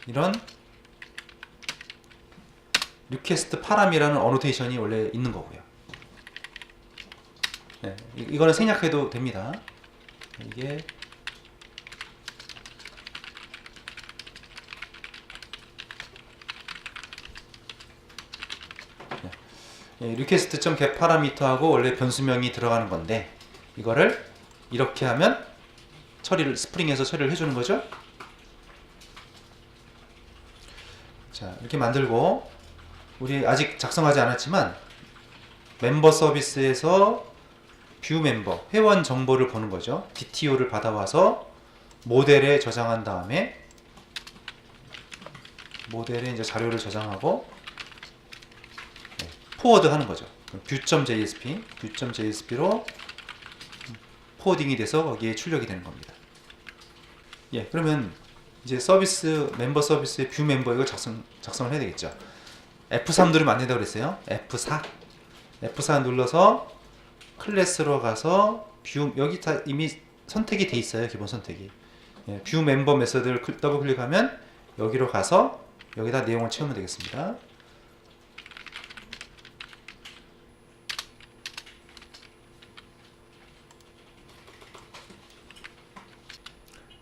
이런 리퀘스트 파람이라는 어노테이션이 원래 있는 거고요. 네, 이거는 생략해도 됩니다. 이게 리퀘스트.get 파라미터하고 원래 변수명이 들어가는 건데 이거를 이렇게 하면 스프링에서 처리를 해주는 거죠. 자, 이렇게 만들고 우리 아직 작성하지 않았지만 멤버 서비스에서 뷰 멤버 회원 정보를 보는 거죠. DTO를 받아와서 모델에 저장한 다음에 모델에 이제 자료를 저장하고 포워드 하는 거죠. 뷰.jsp로 포워딩이 돼서 거기에 출력이 되는 겁니다. 예, 그러면 이제 멤버 서비스의 뷰 멤버 이걸 작성을 해야 되겠죠. F3 누르면 안 된다고 그랬어요. F4 눌러서 클래스로 가서 뷰, 여기 다 이미 선택이 돼 있어요. 기본 선택이. 예, 뷰 멤버 메서드를 더블 클릭하면 여기로 가서 여기다 내용을 채우면 되겠습니다.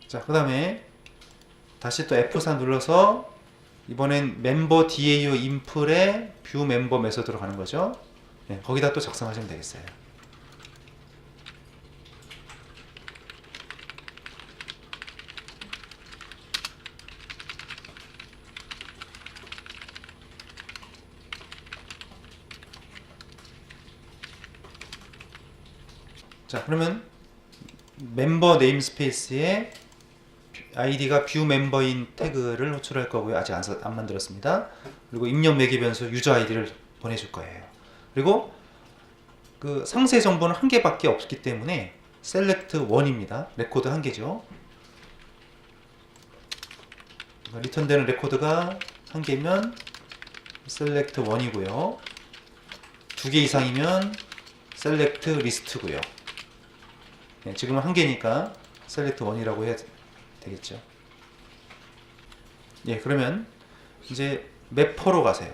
자, 그 다음에 다시 또 F4 눌러서 이번엔 멤버 DAO 인플에 뷰 멤버 메서드로 가는 거죠. 네, 거기다 또 작성하시면 되겠어요. 자, 그러면 멤버 네임스페이스에 아이디가 뷰 멤버인 태그를 호출할 거고요. 아직 안 만들었습니다. 그리고 입력 매개 변수 유저 아이디를 보내줄 거예요. 그리고 그 상세 정보는 한 개밖에 없기 때문에 select 1입니다. 레코드 한 개죠. 리턴되는 레코드가 한 개면 select 1이고요. 두 개 이상이면 select list고요. 예, 지금은 한 개니까 select 1이라고 해야 되겠죠. 예, 그러면 이제 매퍼로 가세요.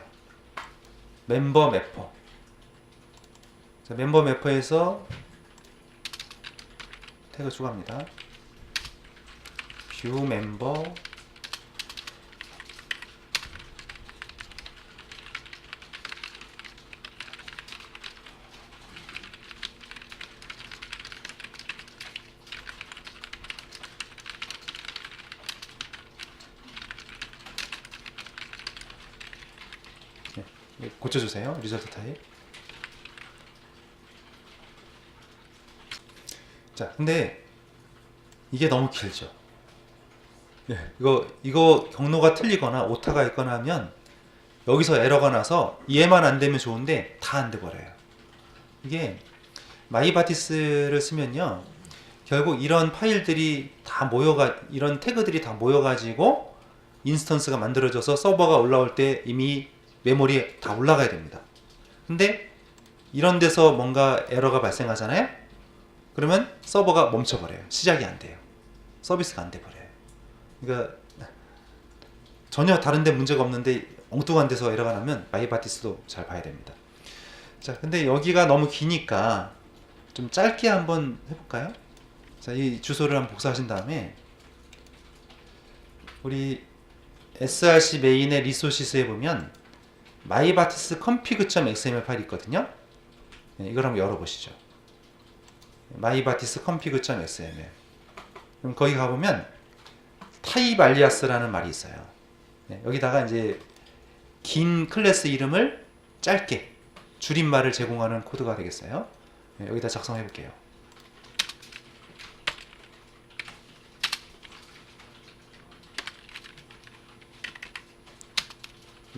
멤버 매퍼. 자, 멤버 매퍼에서 태그 추가합니다. 뷰 멤버 고쳐주세요. 리절트 타입. 자, 근데 이게 너무 길죠. 예, 이거 경로가 틀리거나 오타가 있거나 하면 여기서 에러가 나서 이해만 안 되면 좋은데 다 안 돼 버려요. 이게 마이바티스를 쓰면요, 결국 이런 파일들이 다 이런 태그들이 다 모여가지고 인스턴스가 만들어져서 서버가 올라올 때 이미 메모리에 다 올라가야 됩니다. 근데 이런 데서 뭔가 에러가 발생하잖아요. 그러면 서버가 멈춰버려요. 시작이 안 돼요. 서비스가 안 돼버려요. 그러니까 전혀 다른 데 문제가 없는데 엉뚱한 데서 에러가 나면 마이바티스도 잘 봐야 됩니다. 자, 근데 여기가 너무 기니까 좀 짧게 한번 해볼까요? 자, 이 주소를 한번 복사하신 다음에 우리 src 메인의 리소시스에 보면 마이바티스 config.xml 파일이 있거든요. 네, 이걸 한번 열어보시죠. 마이바티스 config.xml. 그럼 거기 가보면 타입 알리아스라는 말이 있어요. 네, 여기다가 이제 긴 클래스 이름을 짧게 줄임말을 제공하는 코드가 되겠어요. 네, 여기다 작성해 볼게요.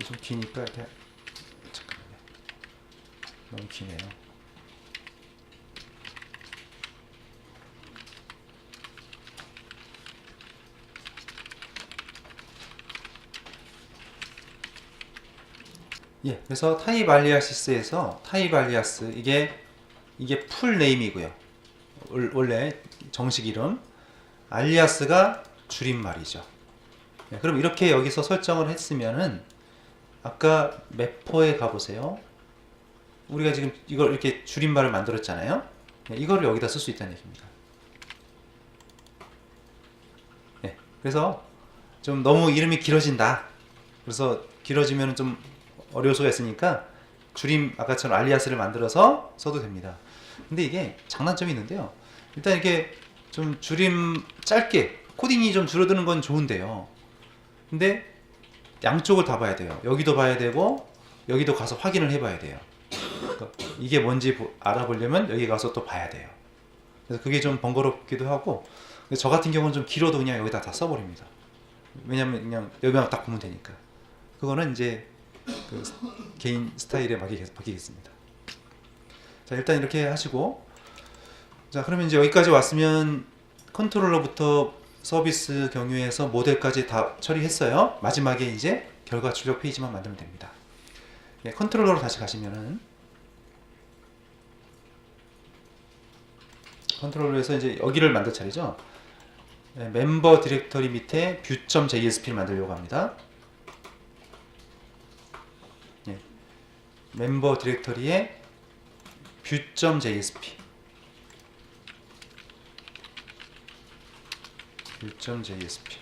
좀 기니까 이렇게, 잠깐만요. 너무 기네요. 예, 그래서 타입 알리아시스에서 타입 알리아스, 이게 풀 네임이고요. 원래 정식 이름. 알리아스가 줄임말이죠. 예, 그럼 이렇게 여기서 설정을 했으면은 아까 매퍼에 가보세요. 우리가 지금 이걸 이렇게 줄임말을 만들었잖아요. 예, 이거를 여기다 쓸 수 있다는 얘기입니다. 예, 그래서 좀 너무 이름이 길어진다. 그래서 길어지면 좀 어려울 수가 있으니까 아까처럼 알리아스를 만들어서 써도 됩니다. 근데 이게 장단점이 있는데요. 일단 이게 좀 짧게 코딩이 좀 줄어드는 건 좋은데요. 근데 양쪽을 다 봐야 돼요. 여기도 봐야 되고 여기도 가서 확인을 해봐야 돼요. 그러니까 이게 뭔지 알아보려면 여기 가서 또 봐야 돼요. 그래서 그게 좀 번거롭기도 하고, 저 같은 경우는 좀 길어도 그냥 여기다 다 써버립니다. 왜냐면 그냥 여기만 딱 보면 되니까. 그거는 이제 그 개인 스타일에 맡기겠습니다. 자, 일단 이렇게 하시고, 자, 그러면 이제 여기까지 왔으면 컨트롤러부터 서비스 경유해서 모델까지 다 처리했어요. 마지막에 이제 결과 출력 페이지만 만들면 됩니다. 예, 컨트롤러로 다시 가시면은 컨트롤러에서 이제 여기를 만들 차례죠. 예, 멤버 디렉터리 밑에 view.jsp를 만들려고 합니다. 예, 멤버 디렉터리에 view.jsp view.jsp.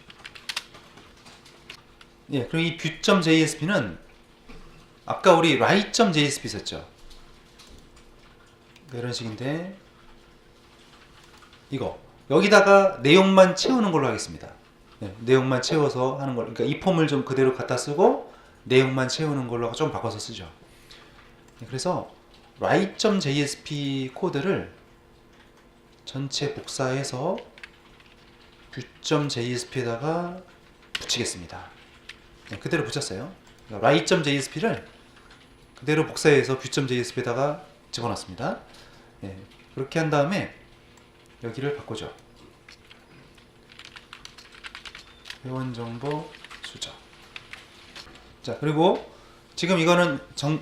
예, 그럼 이 view.jsp는 아까 우리 write.jsp 썼죠. 이런 식인데, 이거 여기다가 내용만 채우는 걸로 하겠습니다. 네, 내용만 채워서 하는 걸, 그러니까 이 폼을 좀 그대로 갖다 쓰고 내용만 채우는 걸로 좀 바꿔서 쓰죠. 네, 그래서 write.jsp 코드를 전체 복사해서 view.jsp에다가 붙이겠습니다. 네, 그대로 붙였어요. 그러니까 write.jsp를 그대로 복사해서 view.jsp에다가 집어넣습니다. 네, 그렇게 한 다음에 여기를 바꾸죠. 회원정보 수정. 자, 그리고 지금 이거는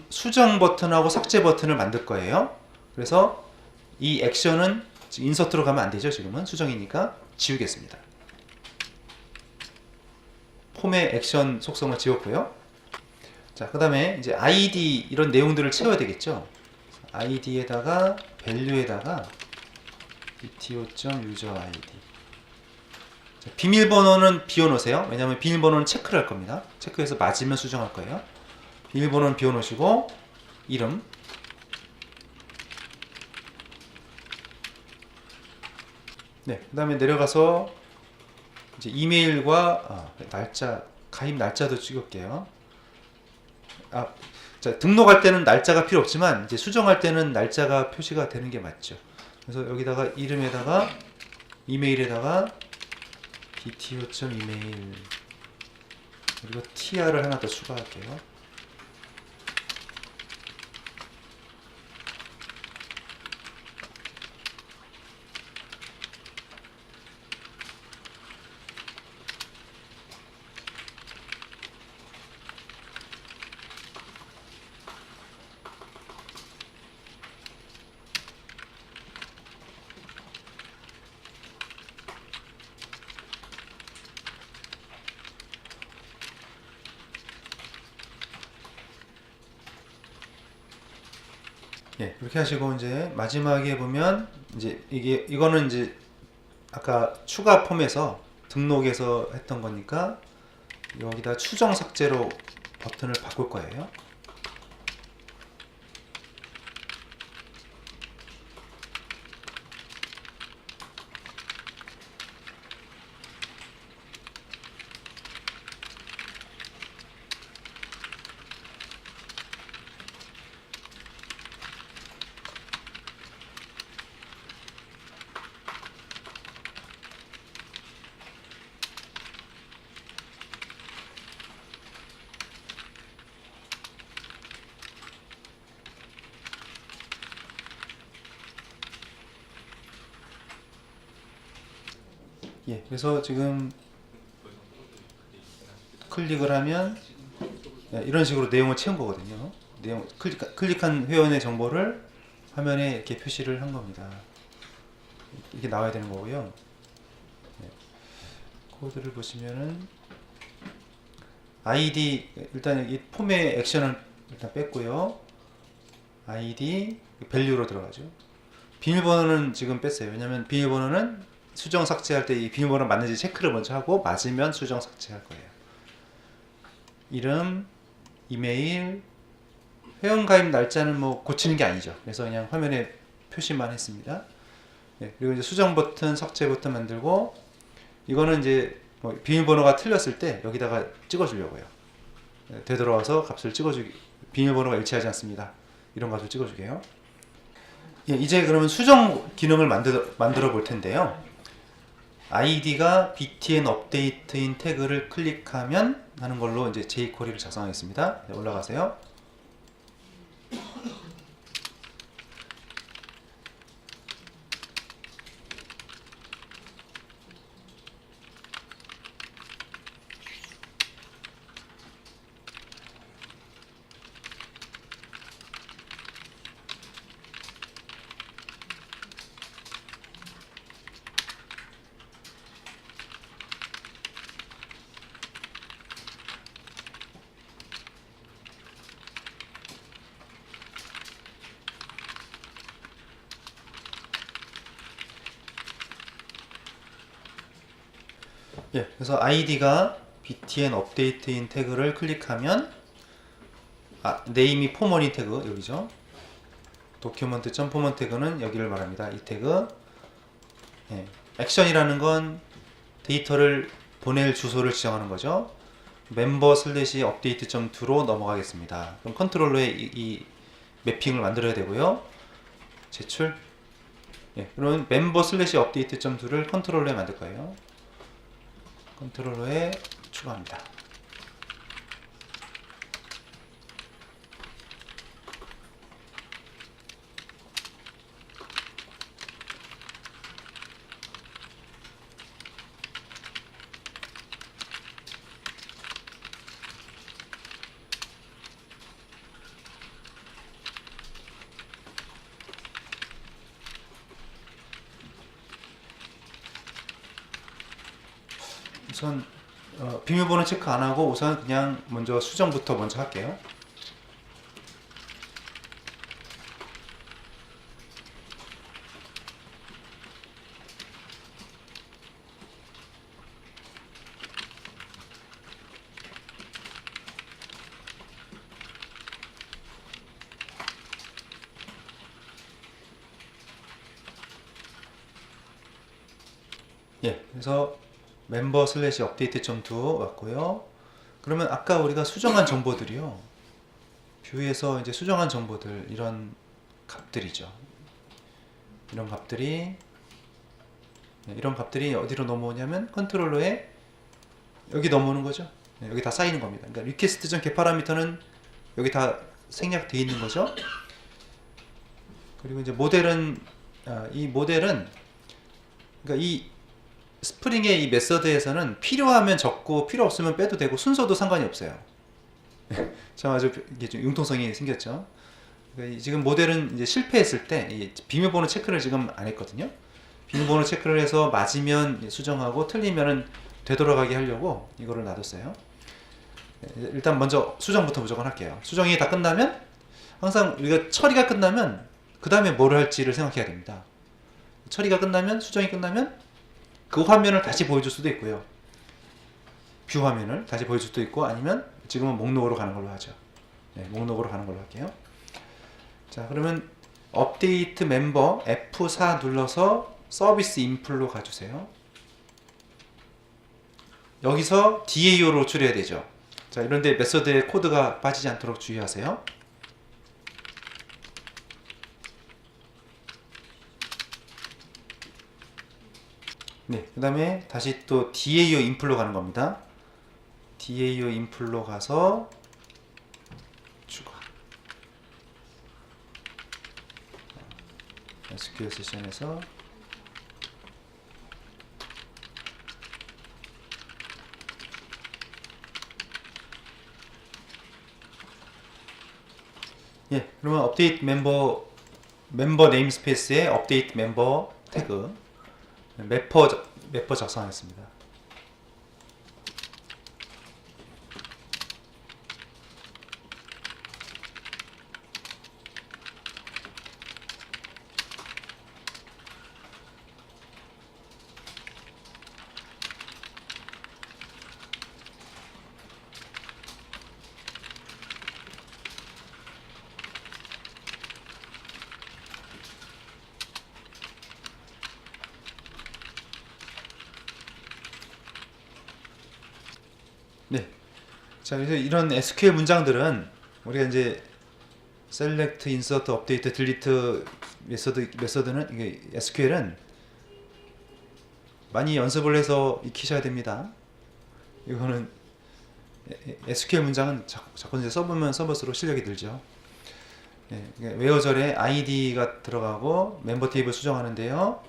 수정 버튼하고 삭제 버튼을 만들 거예요. 그래서 이 액션은 인서트로 가면 안 되죠. 지금은 수정이니까 지우겠습니다. 폼의 액션 속성을 지웠고요. 자, 그 다음에 이제 ID 이런 내용들을 채워야 되겠죠. ID에다가 value에다가 bto.user_id. 비밀번호는 비워놓으세요. 왜냐하면 비밀번호는 체크를 할 겁니다. 체크해서 맞으면 수정할 거예요. 비밀번호는 비워놓으시고 이름, 네, 그 다음에 내려가서 이제 이메일과 날짜, 가입 날짜도 찍을게요. 자, 등록할 때는 날짜가 필요 없지만 이제 수정할 때는 날짜가 표시가 되는 게 맞죠. 그래서 여기다가 이름에다가 이메일에다가 bto.email 그리고 tr을 하나 더 추가할게요. 예, 이렇게 하시고 이제 마지막에 보면 이제 이거는 이제 아까 추가 폼에서 등록에서 했던 거니까 여기다 추정 삭제로 버튼을 바꿀 거예요. 예, 그래서 지금 클릭을 하면 이런 식으로 내용을 채운 거거든요. 내용 클릭한 회원의 정보를 화면에 이렇게 표시를 한 겁니다. 이게 나와야 되는 거고요. 코드를 보시면은 ID 일단 이 폼의 액션을 일단 뺐고요. ID value로 들어가죠. 비밀번호는 지금 뺐어요. 왜냐면 비밀번호는 수정 삭제할 때 이 비밀번호 맞는지 체크를 먼저 하고 맞으면 수정 삭제할 거예요. 이름, 이메일, 회원가입 날짜는 뭐 고치는 게 아니죠. 그래서 그냥 화면에 표시만 했습니다. 네, 그리고 이제 수정 버튼, 삭제 버튼 만들고 이거는 이제 뭐 비밀번호가 틀렸을 때 여기다가 찍어주려고요. 네, 되돌아와서 값을 찍어주기, 비밀번호가 일치하지 않습니다. 이런 값을 찍어주게요. 예, 이제 그러면 수정 기능을 만들어 볼 텐데요. id가 btn update인 태그를 클릭하면 하는 걸로 이제 jQuery를 작성하겠습니다. 네, 올라가세요. 예, 그래서 id가 btn update인 태그를 클릭하면 네임이 포머니 태그 여기죠. document.format 태그는 여기를 말합니다. 이 태그. 예, 액션이라는 건 데이터를 보낼 주소를 지정하는 거죠. member 슬래시 update.to로 넘어가겠습니다. 그럼 컨트롤러에 이 매핑을 만들어야 되고요. 제출. 예, 그러면 member 슬래시 update.to를 컨트롤러에 만들 거예요. 컨트롤러에 추가합니다. 우선 비밀번호 체크 안 하고 우선 그냥 먼저 수정부터 먼저 할게요. 예, 그래서 멤버 슬래시 업데이트 점2 왔고요. 그러면 아까 우리가 수정한 정보들이요. 뷰에서 이제 수정한 정보들 이런 값들이죠. 이런 값들이 어디로 넘어오냐면 컨트롤러에 여기 넘어오는 거죠. 여기 다 쌓이는 겁니다. 그러니까 리퀘스트 전 get 파라미터는 여기 다 생략되어 있는 거죠. 그리고 이제 모델은 이 모델은 그러니까 이 스프링의 이 메서드에서는 필요하면 적고 필요 없으면 빼도 되고 순서도 상관이 없어요. 참 아주 이게 좀 융통성이 생겼죠. 그러니까 지금 모델은 이제 실패했을 때 비밀번호 체크를 지금 안 했거든요. 비밀번호 체크를 해서 맞으면 수정하고 틀리면은 되돌아가게 하려고 이거를 놔뒀어요. 일단 먼저 수정부터 무조건 할게요. 수정이 다 끝나면 항상 우리가 처리가 끝나면 그 다음에 뭘 할지를 생각해야 됩니다. 처리가 끝나면 수정이 끝나면 그 화면을 다시 보여줄 수도 있고요. 뷰 화면을 다시 보여줄 수도 있고 아니면 지금은 목록으로 가는 걸로 하죠. 네, 목록으로 가는 걸로 할게요. 자, 그러면 업데이트 멤버 F4 눌러서 서비스 인풀로 가주세요. 여기서 DAO로 줄여야 되죠. 자, 이런데 메서드의 코드가 빠지지 않도록 주의하세요. 네, 그 다음에 다시 또 DAO 인풀로 가는 겁니다. DAO 인풀로 가서 추가 SQL 세션에서 예, 그러면 업데이트 멤버 네임스페이스에 업데이트 멤버 태그 매퍼 작성하겠습니다. 네. 자, 그래서 이런 SQL 문장들은 우리가 이제 select, insert, update, delete 메서드는 이게 SQL은 많이 연습을 해서 익히셔야 됩니다. 이거는 SQL 문장은 자꾸 이제 써보면 써볼수록 실력이 늘죠. 네, 웨어절에 ID가 들어가고 멤버 테이블 수정하는데요.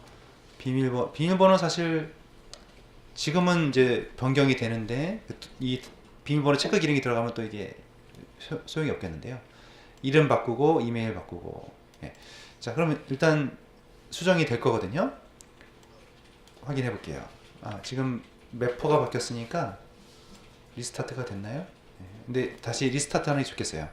비밀번호 사실 지금은 이제 변경이 되는데 이 비밀번호 체크 기능이 들어가면 또 이게 소용이 없겠는데요. 이름 바꾸고 이메일 바꾸고. 네. 자, 그러면 일단 수정이 될 거거든요. 확인해 볼게요. 지금 매퍼가 바뀌었으니까 리스타트가 됐나요? 네. 근데 다시 리스타트 하는 게 좋겠어요.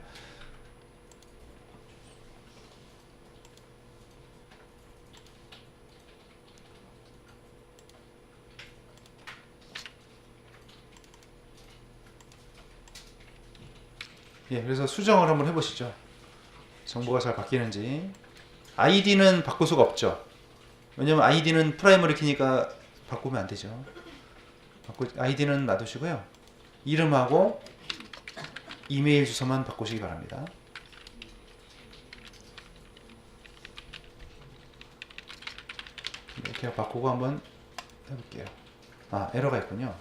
예, 그래서 수정을 한번 해보시죠. 정보가 잘 바뀌는지. 아이디는 바꿀 수가 없죠. 왜냐면 아이디는 프라이머리 키니까 바꾸면 안 되죠. 아이디는 놔두시고요. 이름하고 이메일 주소만 바꾸시기 바랍니다. 이렇게 바꾸고 한번 해볼게요. 에러가 있군요.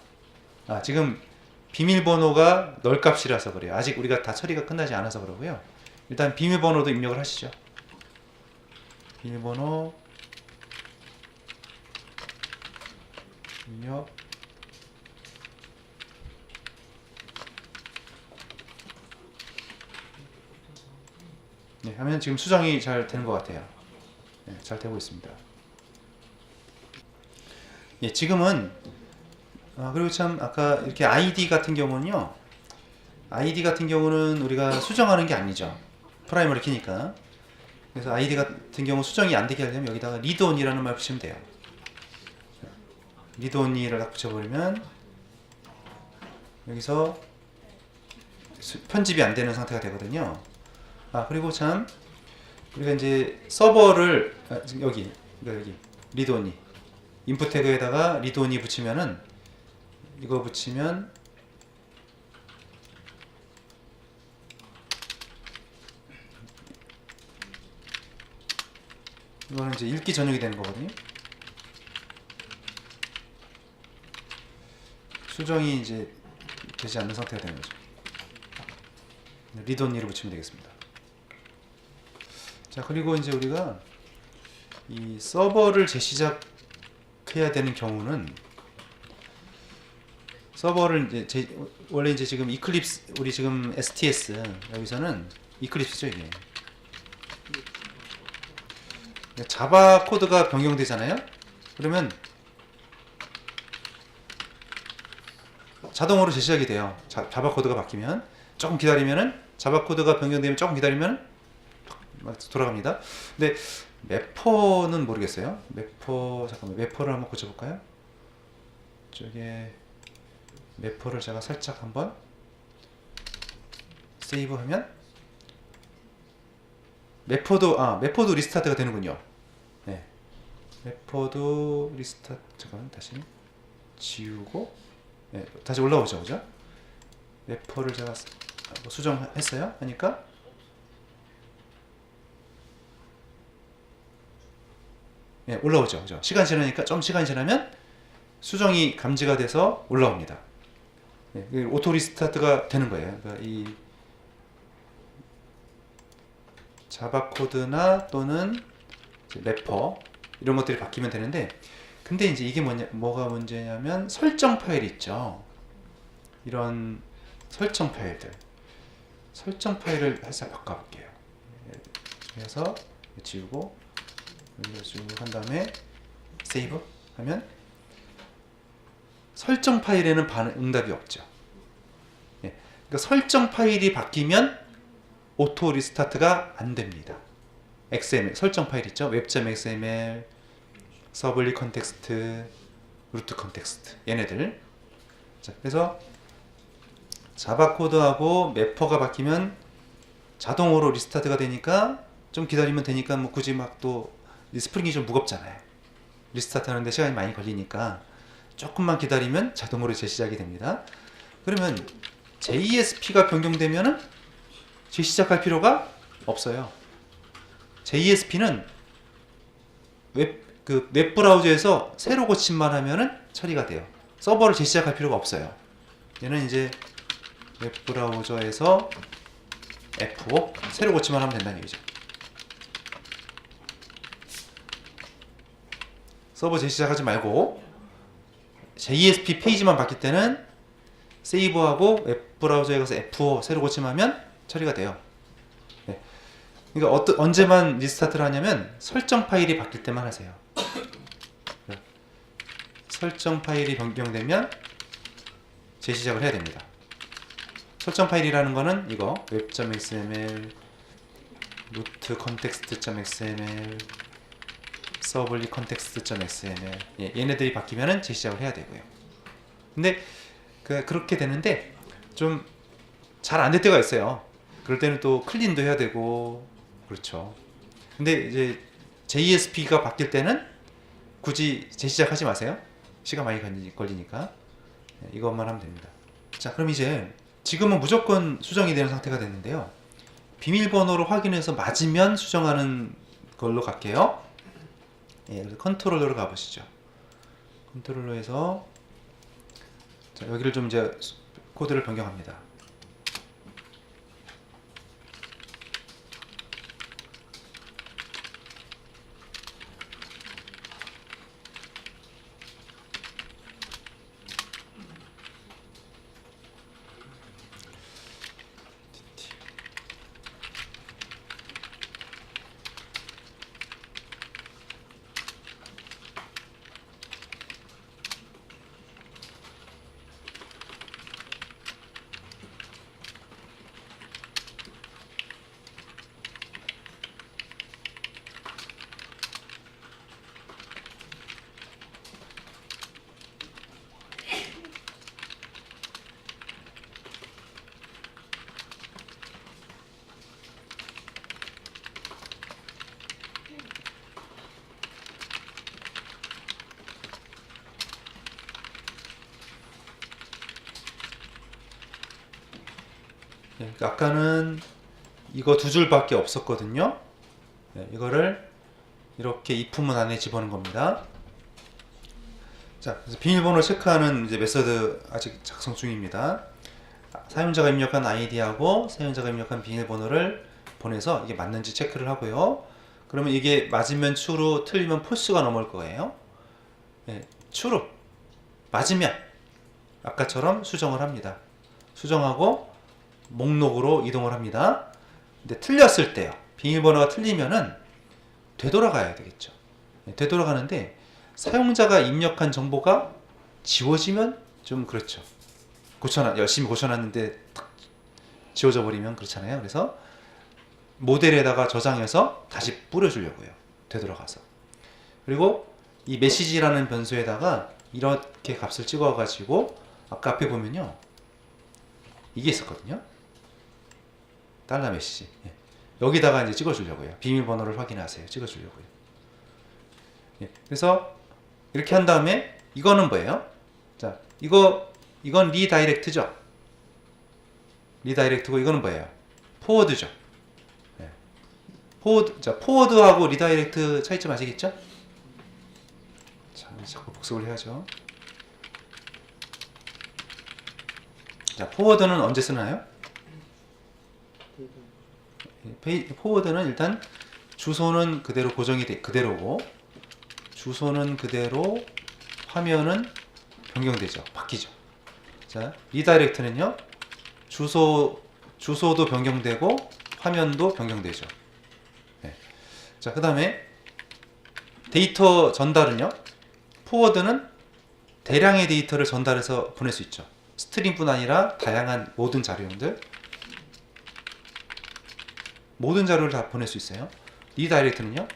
지금 비밀번호가 널값이라서 그래요. 아직 우리가 다 처리가 끝나지 않아서 그러고요. 일단 비밀번호도 입력을 하시죠. 비밀번호 입력. 네, 하면 지금 수정이 잘 되는 것 같아요. 네, 잘 되고 있습니다. 예, 지금은 그리고 참 아까 이렇게 아이디 같은 경우는요. 아이디 같은 경우는 우리가 수정하는 게 아니죠. 프라이머리 키니까. 그래서 아이디 같은 경우 수정이 안 되게 하려면 여기다가 리드 온이라는 말 붙이면 돼요. 리드 온이를 딱 붙여버리면 여기서 편집이 안 되는 상태가 되거든요. 그리고 참 우리가 이제 서버를 여기 리드 온이 인풋 태그에다가 리드 온이 붙이면은 이거 붙이면 이거는 이제 읽기 전용이 되는 거거든요. 수정이 이제 되지 않는 상태가 되는 거죠. 리드 온리를 붙이면 되겠습니다. 자, 그리고 이제 우리가 이 서버를 재시작해야 되는 경우는 서버를 이제 원래 이제 지금 이클립스 우리 지금 STS 여기서는 이클립스죠 이게. 자바 코드가 변경되잖아요. 그러면 자동으로 재시작이 돼요. 자바 코드가 바뀌면 조금 기다리면은 자바 코드가 변경되면 조금 기다리면 돌아갑니다. 근데 매퍼는 모르겠어요. 잠깐만 매퍼를 한번 고쳐볼까요? 저게 매퍼를 제가 살짝 한번 세이브하면 매퍼도 리스타트가 되는군요. 네, 매퍼도 리스타트. 잠깐 다시 지우고 네, 다시 올라오죠, 그죠? 매퍼를 제가 수정했어요. 하니까 네, 올라오죠, 그죠? 시간 지나니까 좀 시간 지나면 수정이 감지가 돼서 올라옵니다. 네, 오토 리스타트가 되는 거예요. 그러니까 이 자바 코드나 또는 래퍼 이런 것들이 바뀌면 되는데, 근데 이제 이게 뭐가 문제냐면 설정 파일 있죠. 이런 설정 파일들, 설정 파일을 살짝 바꿔볼게요. 그래서 지우고 한 다음에 세이브 하면 설정 파일에는 응답이 없죠. 그러니까 설정 파일이 바뀌면 오토 리스타트가 안 됩니다. XML 설정 파일 있죠? 웹.xml, 서블리 컨텍스트, 루트 컨텍스트 얘네들. 자, 그래서 자바 코드하고 매퍼가 바뀌면 자동으로 리스타트가 되니까 좀 기다리면 되니까 뭐 굳이 막 또 스프링이 좀 무겁잖아요. 리스타트 하는데 시간이 많이 걸리니까 조금만 기다리면 자동으로 재시작이 됩니다. 그러면 JSP가 변경되면은 재시작할 필요가 없어요. JSP는 웹 브라우저에서 새로 고침만 하면은 처리가 돼요. 서버를 재시작할 필요가 없어요. 얘는 이제 웹 브라우저에서 F5 새로 고침만 하면 된다는 얘기죠. 서버 재시작하지 말고 JSP 페이지만 바뀔 때는 세이브하고 웹 브라우저에 가서 F5 새로 고침하면 처리가 돼요. 네. 그러니까 언제만 리스타트를 하냐면 설정 파일이 바뀔 때만 하세요. 설정 파일이 변경되면 재시작을 해야 됩니다. 설정 파일이라는 거는 이거 웹.xml, 루트 컨텍스트.xml, 서블리 컨텍스트.xml 얘네들이 바뀌면은 재시작을 해야 되고요. 근데 그렇게 되는데 좀 잘 안 될 때가 있어요. 그럴 때는 또 클린도 해야 되고 그렇죠. 근데 이제 JSP가 바뀔 때는 굳이 재시작하지 마세요. 시간 많이 걸리니까. 이것만 하면 됩니다. 자, 그럼 이제 지금은 무조건 수정이 되는 상태가 됐는데요. 비밀번호를 확인해서 맞으면 수정하는 걸로 갈게요. 그래서 컨트롤러로 가보시죠. 컨트롤러에서 자, 여기를 좀 이제 코드를 변경합니다. 예, 아까는 이거 두 줄밖에 없었거든요. 예, 이거를 이렇게 if문 안에 집어넣은 겁니다. 자, 그래서 비밀번호 체크하는 이제 메서드 아직 작성 중입니다. 사용자가 입력한 아이디하고 사용자가 입력한 비밀번호를 보내서 이게 맞는지 체크를 하고요. 그러면 이게 맞으면 true, 틀리면 false가 넘어올 거예요. 예, true 맞으면 아까처럼 수정을 합니다. 수정하고 목록으로 이동을 합니다. 근데 틀렸을 때요. 비밀번호가 틀리면은 되돌아가야 되겠죠. 예, 되돌아가는데 사용자가 입력한 정보가 지워지면 좀 그렇죠. 열심히 고쳐놨는데 탁 지워져 버리면 그렇잖아요. 그래서 모델에다가 저장해서 다시 뿌려주려고요. 되돌아가서. 그리고 이 메시지라는 변수에다가 이렇게 값을 찍어가지고 아까 앞에 보면요. 이게 있었거든요. 달러 메시지. 예. 여기다가 이제 찍어주려고요. 비밀번호를 확인하세요. 찍어주려고요. 예. 그래서 이렇게 한 다음에 이거는 뭐예요? 자, 이건 리다이렉트죠. 리다이렉트고 이거는 뭐예요? 포워드죠. 예. 포워드하고 리다이렉트 차이점 아시겠죠? 자, 자꾸 복습을 해야죠. 자, 포워드는 언제 쓰나요? 포워드는 일단 주소는 그대로 고정이 그대로고 주소는 그대로 화면은 변경되죠. 바뀌죠. 자, 리다이렉트는요. 주소도 변경되고 화면도 변경되죠. 네. 자, 그 다음에 데이터 전달은요. 포워드는 대량의 데이터를 전달해서 보낼 수 있죠. 스트링뿐 아니라 다양한 모든 자료형들 모든 자료를 다 보낼 수 있어요. 리다이렉트는요.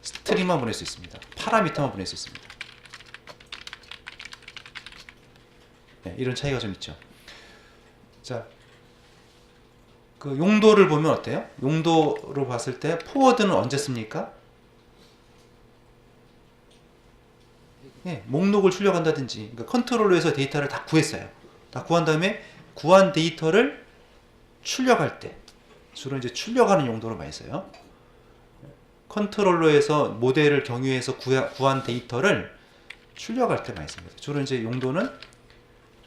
스트링만 보낼 수 있습니다. 파라미터만 보낼 수 있습니다. 네, 이런 차이가 좀 있죠. 자, 그 용도를 보면 어때요? 용도로 봤을 때 포워드는 언제 씁니까? 예, 목록을 출력한다든지 그러니까 컨트롤러에서 데이터를 다 구했어요. 다 구한 다음에 구한 데이터를 출력할 때 주로 이제 출력하는 용도로 많이 써요. 컨트롤러에서 모델을 경유해서 구한 데이터를 출력할 때 많이 씁니다. 주로 이제 용도는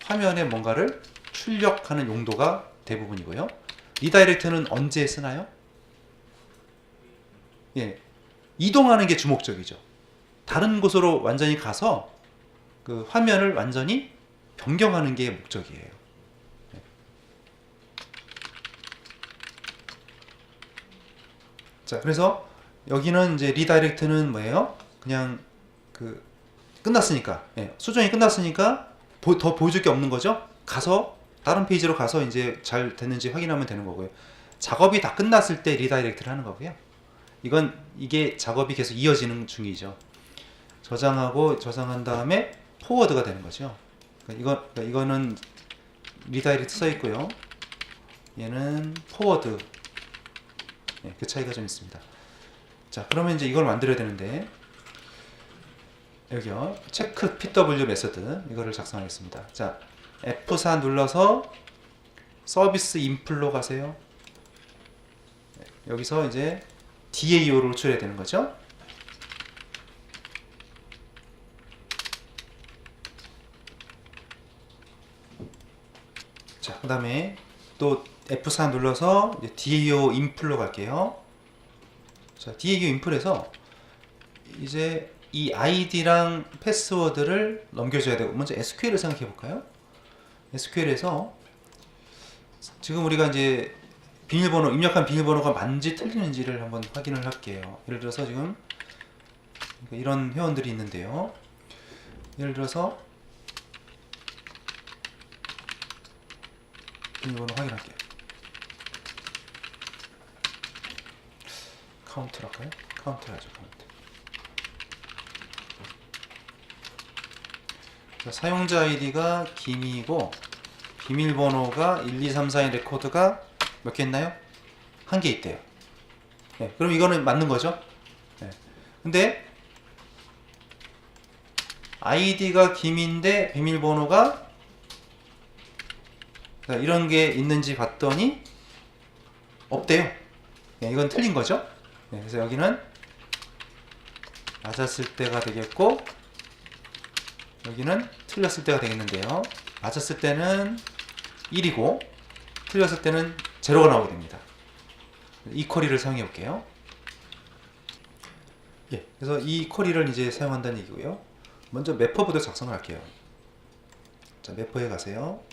화면에 뭔가를 출력하는 용도가 대부분이고요. 리다이렉트는 언제 쓰나요? 예, 이동하는 게 주목적이죠. 다른 곳으로 완전히 가서 그 화면을 완전히 변경하는 게 목적이에요. 예. 자, 그래서 여기는 이제 리다이렉트는 뭐예요? 그냥 그 끝났으니까, 예, 수정이 끝났으니까 더 보여줄 게 없는 거죠. 가서 다른 페이지로 가서 이제 잘 됐는지 확인하면 되는 거고요. 작업이 다 끝났을 때 리다이렉트를 하는 거고요. 이게 작업이 계속 이어지는 중이죠. 저장한 다음에 포워드가 되는 거죠. 그러니까 이거는 리다이렉트 써 있고요. 얘는 포워드. 네, 그 차이가 좀 있습니다. 자, 그러면 이제 이걸 만들어야 되는데 여기요. 체크 PW 메서드 이거를 작성하겠습니다. 자, F4 눌러서 서비스 인플로 가세요. 네, 여기서 이제 DAO를 호출해야 되는 거죠. 자, 그 다음에 또 F4 눌러서 이제 DAO 인플로 갈게요. 자, DAO 인플에서 이제 이 아이디랑 패스워드를 넘겨줘야 되고 먼저 SQL을 생각해 볼까요? SQL에서 지금 우리가 이제 입력한 비밀번호가 맞는지 틀리는지를 한번 확인을 할게요. 예를 들어서 지금 이런 회원들이 있는데요. 예를 들어서 비밀번호 확인할게요. 카운트를 할까요? 카운트를 하죠. 카운트. 자, 사용자 아이디가 김이고 비밀번호가 12342 레코드가 몇 개 있나요? 한 개 있대요. 네, 그럼 이거는 맞는 거죠? 네. 근데 아이디가 김인데 비밀번호가 자, 이런 게 있는지 봤더니 없대요. 네, 이건 틀린 거죠. 네, 그래서 여기는 맞았을 때가 되겠고, 여기는 틀렸을 때가 되겠는데요. 맞았을 때는 1이고 틀렸을 때는 0가 나오게 됩니다. 이 쿼리를 사용해 볼게요. 예, 그래서 이 쿼리를 이제 사용한다는 얘기고요. 먼저 매퍼부터 작성을 할게요. 자, 매퍼에 가세요.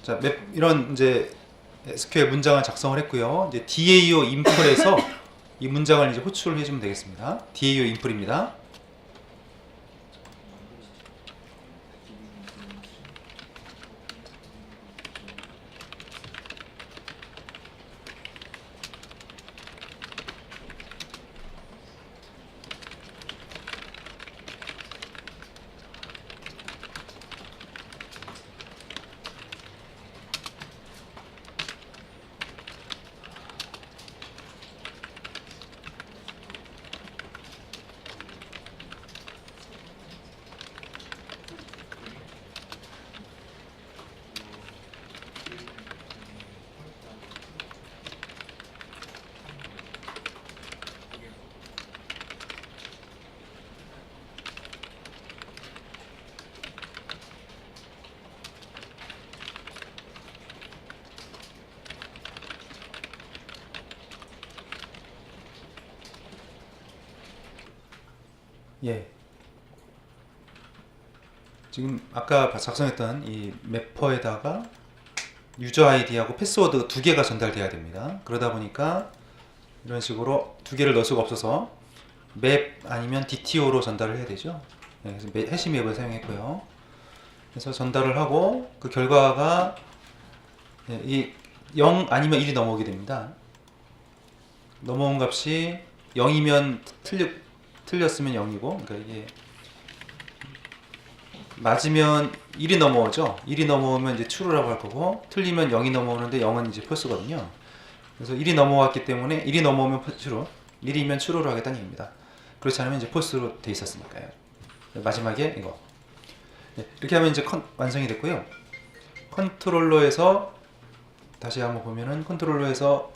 자, 이런 이제 SQL 문장을 작성을 했고요. 이제 DAO 인풀에서 이 문장을 이제 호출을 해주면 되겠습니다. DAO 인풀입니다. 예. 지금 아까 작성했던 이 매퍼에다가 유저 아이디하고 패스워드 두 개가 전달돼야 됩니다. 그러다 보니까 이런 식으로 두 개를 넣을 수가 없어서 맵 아니면 DTO로 전달을 해야 되죠. 네, 그래서 해시맵을 사용했고요. 그래서 전달을 하고 그 결과가 이 0 아니면 1이 넘어오게 됩니다. 넘어온 값이 0이면 틀렸으면 0이고, 그러니까 이게 맞으면 1이 넘어오죠. 1이 넘어오면 이제 true라고 할 거고, 틀리면 0이 넘어오는데 0은 이제 false거든요. 그래서 1이 넘어왔기 때문에 1이 넘어오면 true, 1이면 true로 하겠다는 얘기입니다. 그렇지 않으면 이제 false로 돼 있었으니까요. 마지막에 이거. 네, 이렇게 하면 이제 완성이 됐고요. 컨트롤러에서 다시 한번 보면은 컨트롤러에서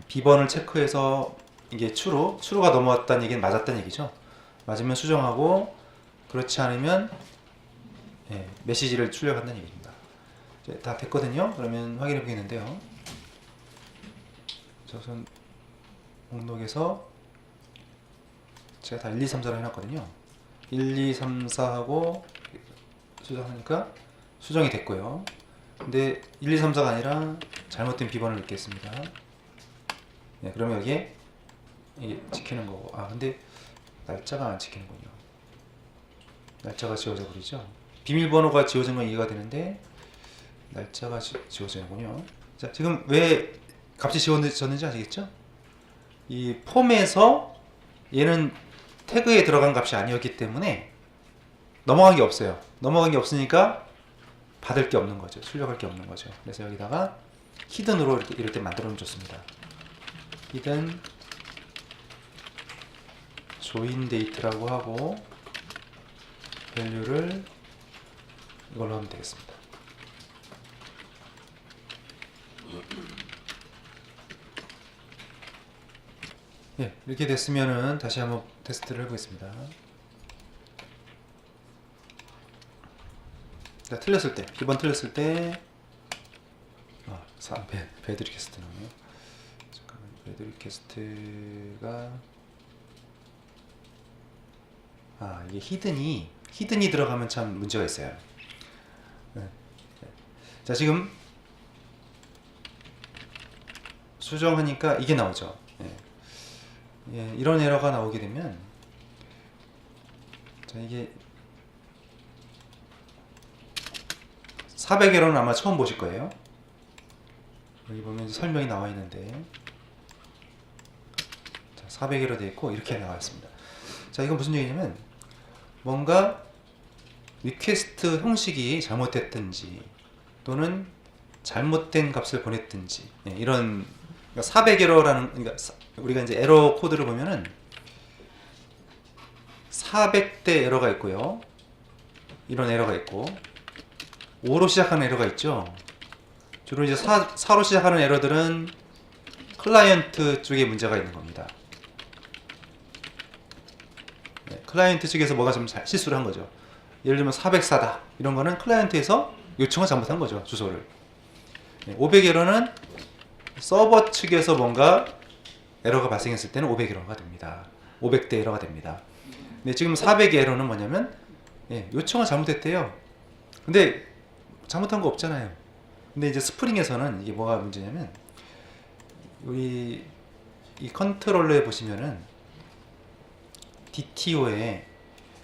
B번을 체크해서 이게 true가 넘어왔다는 얘기는 맞았다는 얘기죠. 맞으면 수정하고 그렇지 않으면 메시지를 출력한다는 얘기입니다. 이제 다 됐거든요. 그러면 확인해 보겠는데요. 우선 목록에서 제가 다 1, 2, 3, 4로 해놨거든요. 1, 2, 3, 4하고 수정하니까 수정이 됐고요. 근데 1, 2, 3, 4가 아니라 잘못된 B번을 넣겠습니다. 네, 그러면 여기에 이게 지키는 거고, 근데 날짜가 안 지키는군요. 날짜가 지워져 버리죠. 비밀번호가 지워진 건 이해가 되는데 날짜가 지워지는군요. 자, 지금 왜 값이 지워졌는지 아시겠죠? 이 폼에서 얘는 태그에 들어간 값이 아니었기 때문에 넘어간 게 없어요. 넘어간 게 없으니까 받을 게 없는 거죠. 출력할 게 없는 거죠. 그래서 여기다가 히든으로 이럴 때 만들어 놓으면 좋습니다. 히든 join date라고 하고 value를 이걸로 하면 되겠습니다. 예, 이렇게 됐으면은 다시 한번 테스트를 해보겠습니다. 자, 틀렸을 때, 1번 틀렸을 때, 배드 리퀘스트 나오네요. 잠깐만, 배드 리퀘스트가, 이게 히든이 들어가면 참 문제가 있어요. 네. 자, 지금 수정하니까 이게 나오죠. 이런 에러가 나오게 되면, 자, 이게 400 에러는 아마 처음 보실 거예요. 여기 보면 설명이 나와 있는데, 자, 400회로 되어 있고 이렇게 나와 있습니다. 자, 이건 무슨 얘기냐면 뭔가 리퀘스트 형식이 잘못됐든지 또는 잘못된 값을 보냈든지, 이런 400에러라는, 그러니까 우리가 이제 에러 코드를 보면은 400대 에러가 있고요, 이런 에러가 있고 5로 시작하는 에러가 있죠. 주로 이제 4로 시작하는 에러들은 클라이언트 쪽에 문제가 있는 겁니다. 클라이언트 측에서 뭐가 좀 실수를 한 거죠. 예를 들면 404다 이런 거는 클라이언트에서 요청을 잘못한 거죠, 주소를. 500에러는 서버 측에서 뭔가 에러가 발생했을 때는 500에러가 됩니다. 500대 에러가 됩니다. 근데 지금 400에러는 뭐냐면, 요청을 잘못했대요. 근데 잘못한 거 없잖아요. 근데 이제 스프링에서는 이게 뭐가 문제냐면, 우리 이 컨트롤러에 보시면은 DTO에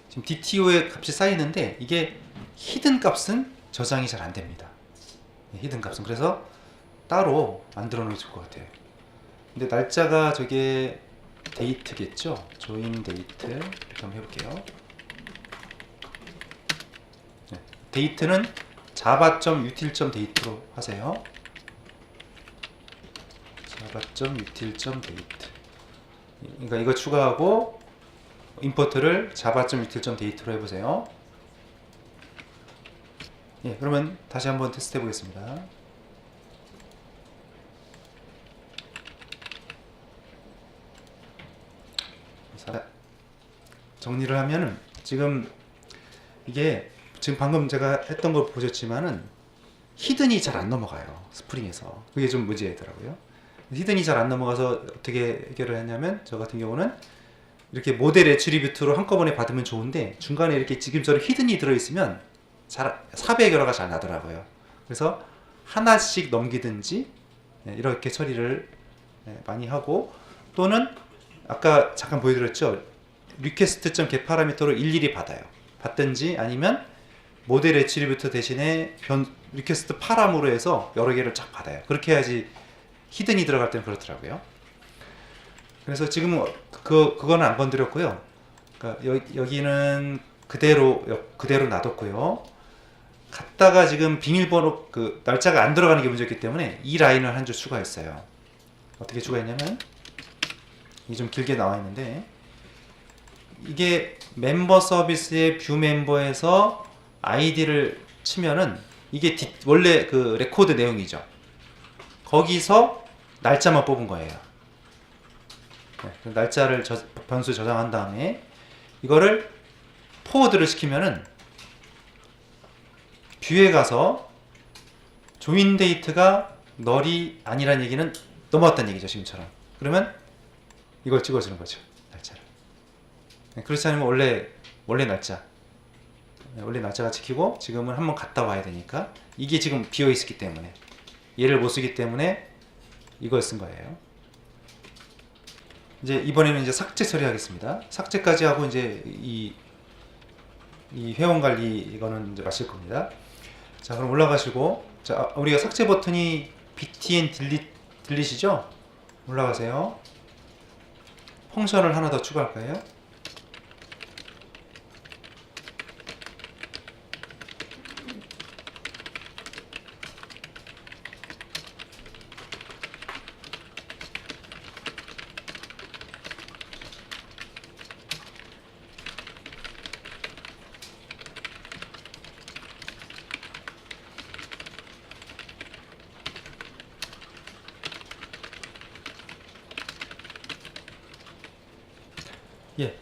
지금 DTO의 값이 쌓이는데 이게 히든 값은 저장이 잘 안 됩니다. 히든 값은. 그래서 따로 만들어 놓을 것 같아요. 근데 날짜가 저게 데이트겠죠? 조인 데이트 이렇게 한번 해볼게요. 데이트는 java.util.date로 하세요. java.util.date. 그러니까 이거 추가하고 임포트를 java.util.date로 해보세요. 그러면 다시 한번 테스트 해보겠습니다. 정리를 하면은 지금 이게 지금 방금 제가 했던 걸 보셨지만은 히든이 잘 안 넘어가요, 스프링에서. 그게 좀 문제더라고요. 히든이 잘 안 넘어가서 어떻게 해결을 했냐면, 저 같은 경우는 이렇게 모델 애트리뷰트로 한꺼번에 받으면 좋은데 중간에 이렇게 지금처럼 히든이 들어있으면 잘 400여러가 잘 나더라고요. 그래서 하나씩 넘기든지 이렇게 처리를 많이 하고, 또는 아까 잠깐 보여드렸죠, request.get 파라미터로 일일이 받든지, 아니면 모델 애트리뷰트 대신에 리퀘스트 파람으로 해서 여러 개를 쫙 받아요. 그렇게 해야지 히든이 들어갈 때는 그렇더라고요. 그래서 지금 그거는 안 건드렸고요. 그러니까 여기는 그대로 놔뒀고요. 갔다가 지금 비밀번호 그 날짜가 안 들어가는 게 문제였기 때문에 이 라인을 한 줄 추가했어요. 어떻게 추가했냐면, 이게 좀 길게 나와 있는데, 이게 멤버 서비스의 뷰 멤버에서 아이디를 치면은 이게 원래 그 레코드 내용이죠. 거기서 날짜만 뽑은 거예요. 날짜를 변수 저장한 다음에 이거를 포워드를 시키면은 뷰에 가서 조인 데이트가 널이 아니란 얘기는 넘어갔다는 얘기죠, 지금처럼. 그러면 이걸 찍어주는 거죠, 날짜를. 그렇지 않으면 원래 날짜가 찍히고, 지금은 한번 갔다 와야 되니까 이게 지금 비어 있었기 때문에, 얘를 못 쓰기 때문에 이걸 쓴 거예요. 이제 이번에는 이제 삭제 처리하겠습니다. 삭제까지 하고 이제 이 회원 관리 이거는 이제 마칠 겁니다. 자, 그럼 올라가시고, 자, 우리가 삭제 버튼이 btn 딜릿이죠? 올라가세요. 펑션을 하나 더 추가할까요?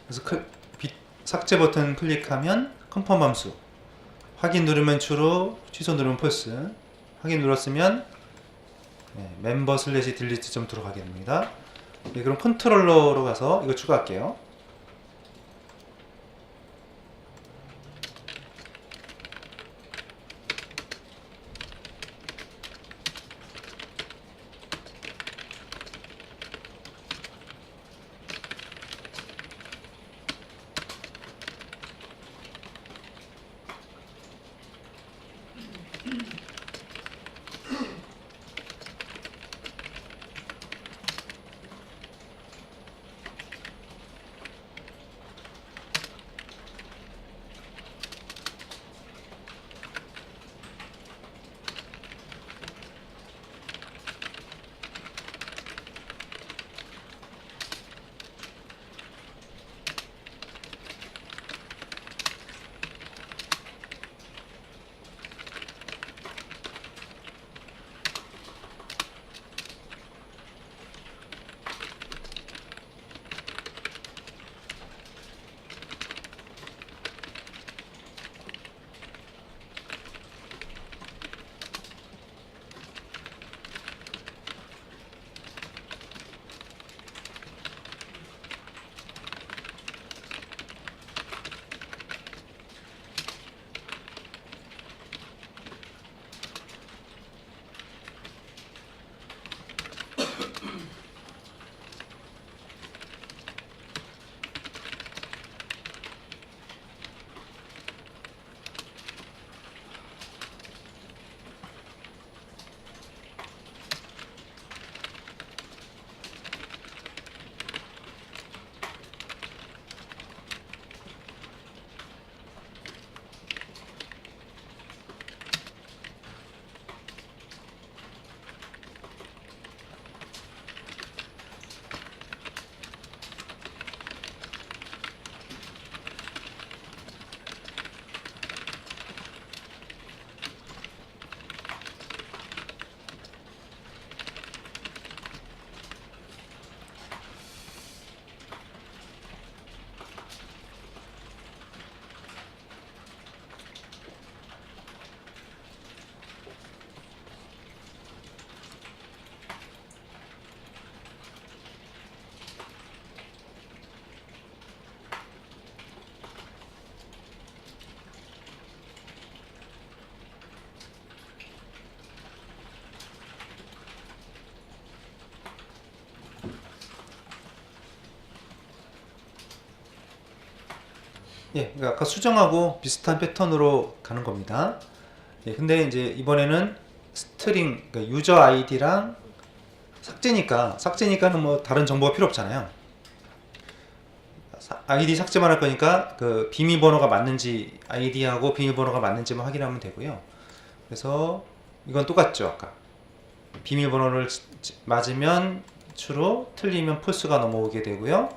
그래서 삭제 버튼 클릭하면 컨펌 함수, 확인 누르면 true, 취소 누르면 false. 확인 눌렀으면 member slash delete 점 들어가게 됩니다. 그럼 컨트롤러로 가서 이거 추가할게요. 예, 그러니까 아까 수정하고 비슷한 패턴으로 가는 겁니다. 예, 근데 이제 이번에는 스트링, 그러니까 유저 아이디랑 삭제니까는 뭐 다른 정보가 필요 없잖아요. 아이디 삭제만 할 거니까 그 비밀번호가 맞는지 아이디하고 비밀번호가 맞는지만 확인하면 되고요. 그래서 이건 똑같죠. 아까 비밀번호를 맞으면 true, 틀리면 false가 넘어오게 되고요.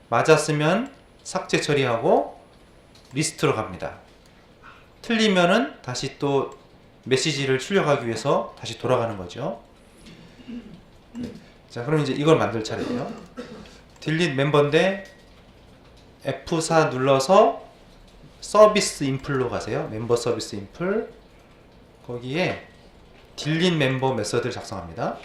맞았으면 삭제 처리하고 리스트로 갑니다. 틀리면은 다시 또 메시지를 출력하기 위해서 다시 돌아가는 거죠. 자, 그럼 이제 이걸 만들 차례예요. delete 멤버인데 F4 눌러서 서비스 인플로 가세요. 멤버 서비스 인플. 거기에 delete 멤버 메서드를 작성합니다.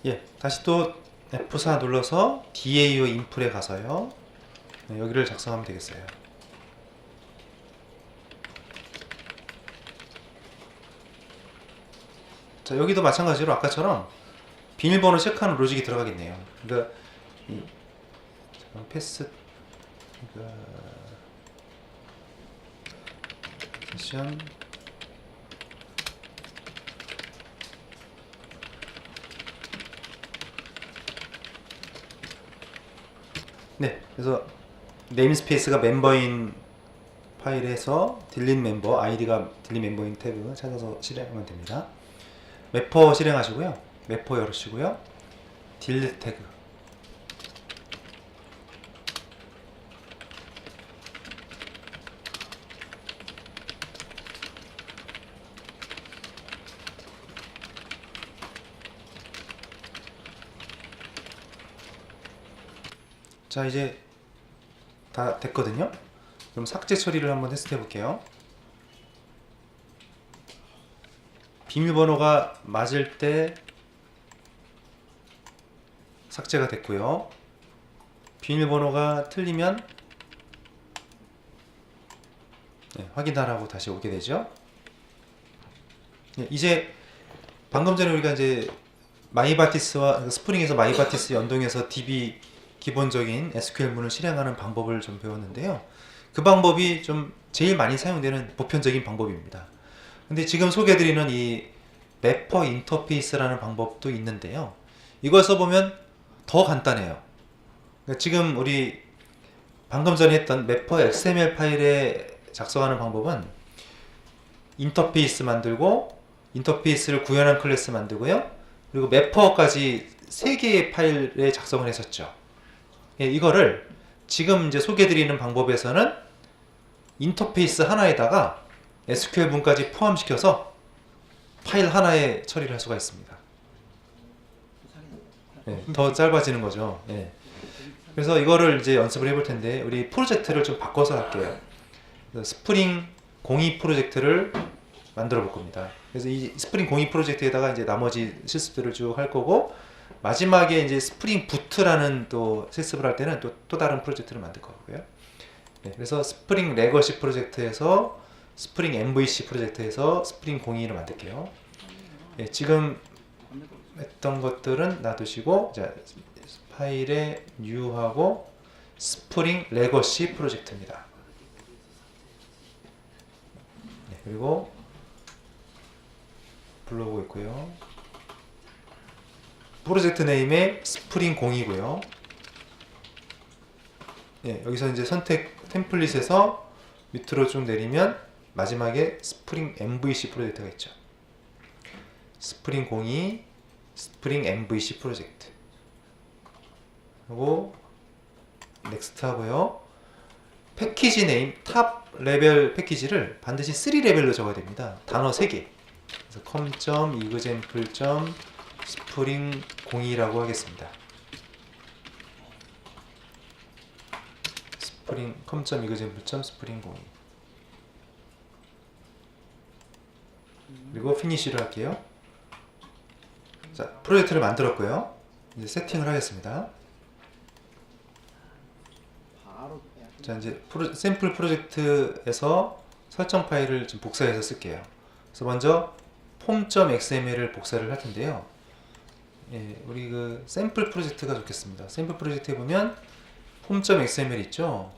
예, 다시 또 F4 눌러서 DAO 인플에 가서요. 네, 여기를 작성하면 되겠어요. 자, 여기도 마찬가지로 아까처럼 비밀번호 체크하는 로직이 들어가겠네요. 그러니까 이 패스 세션 네, 그래서 네임스페이스가 멤버인 파일에서 delete 멤버, 아이디가 delete 멤버인 태그 찾아서 실행하면 됩니다. 매퍼 실행하시고요. 매퍼 열으시고요. delete 태그. 자, 이제 다 됐거든요. 그럼 삭제 처리를 한번 테스트 해볼게요. 비밀번호가 맞을 때 삭제가 됐고요. 비밀번호가 틀리면 네, 확인하라고 다시 오게 되죠. 네, 이제 방금 전에 우리가 이제 마이바티스와 스프링에서 마이바티스 연동해서 DB 기본적인 SQL문을 실행하는 방법을 좀 배웠는데요. 그 방법이 좀 제일 많이 사용되는 보편적인 방법입니다. 근데 지금 소개해드리는 이 매퍼 인터페이스라는 방법도 있는데요. 이걸 써보면 더 간단해요. 그러니까 지금 우리 방금 전에 했던 매퍼 XML 파일에 작성하는 방법은 인터페이스 만들고 인터페이스를 구현한 클래스 만들고요. 그리고 매퍼까지 3개의 파일에 작성을 했었죠. 예, 이거를 지금 이제 소개해드리는 방법에서는 인터페이스 하나에다가 SQL 문까지 포함시켜서 파일 하나에 처리를 할 수가 있습니다. 예, 더 짧아지는 거죠. 예. 그래서 이거를 이제 연습을 해볼 텐데 우리 프로젝트를 좀 바꿔서 할게요. 스프링 02 프로젝트를 만들어 볼 겁니다. 그래서 이 스프링 02 프로젝트에다가 이제 나머지 실습들을 쭉 할 거고 마지막에 이제 스프링 부트라는 또 실습을 할 때는 또 다른 프로젝트를 만들 거고요. 네, 그래서 스프링 레거시 프로젝트에서 스프링 MVC 프로젝트에서 스프링 02를 만들게요. 네, 지금 했던 것들은 놔두시고 자, 파일에 new하고 스프링 레거시 프로젝트입니다. 네, 그리고 불러보고 있고요. 프로젝트 네임에 스프링 0이고요. 예, 여기서 이제 선택 템플릿에서 밑으로 쭉 내리면 마지막에 스프링 MVC 프로젝트가 있죠. 스프링 02 스프링 MVC 프로젝트 하고 넥스트 하고요. 패키지 네임 탑 레벨 패키지를 반드시 3레벨로 적어야 됩니다. 단어 3개. 그래서 com.example. 스프링 02라고 하겠습니다. 스프링 com.example. 스프링 02 그리고 피니쉬를 할게요. 자, 프로젝트를 만들었고요. 이제 세팅을 하겠습니다. 자, 이제 샘플 프로젝트에서 설정 파일을 좀 복사해서 쓸게요. 그래서 먼저 폼.xml을 복사를 할 텐데요. 예, 우리 그 샘플 프로젝트가 좋겠습니다. 샘플 프로젝트에 보면 폼.xml 있죠?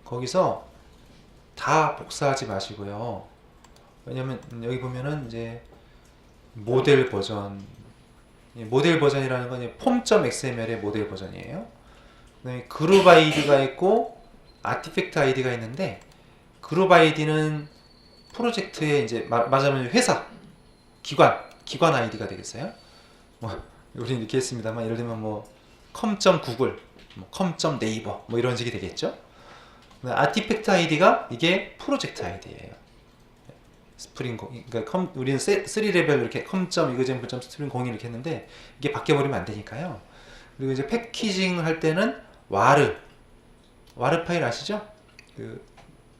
거기서 다 복사하지 마시고요. 왜냐면 여기 보면은 이제 모델 버전, 모델 버전이라는 건 폼.xml의 모델 버전이에요. 그다음에 그룹 아이디가 있고 아티팩트 아이디가 있는데, 그룹 아이디는 프로젝트의 이제 말하자면 회사, 기관 아이디가 되겠어요. 뭐 우리는 이렇게 했습니다만, 예를 들면 뭐 com.google, 뭐 com.naver 뭐 이런 식이 되겠죠. 아티팩트 아이디가 이게 프로젝트 아이디예요. 스프링 공, 그러니까 우리는 3레벨 이렇게 com.example.spring01 이렇게 했는데 이게 바뀌어버리면 안 되니까요. 그리고 이제 패키징 할 때는 와르 파일 아시죠? 그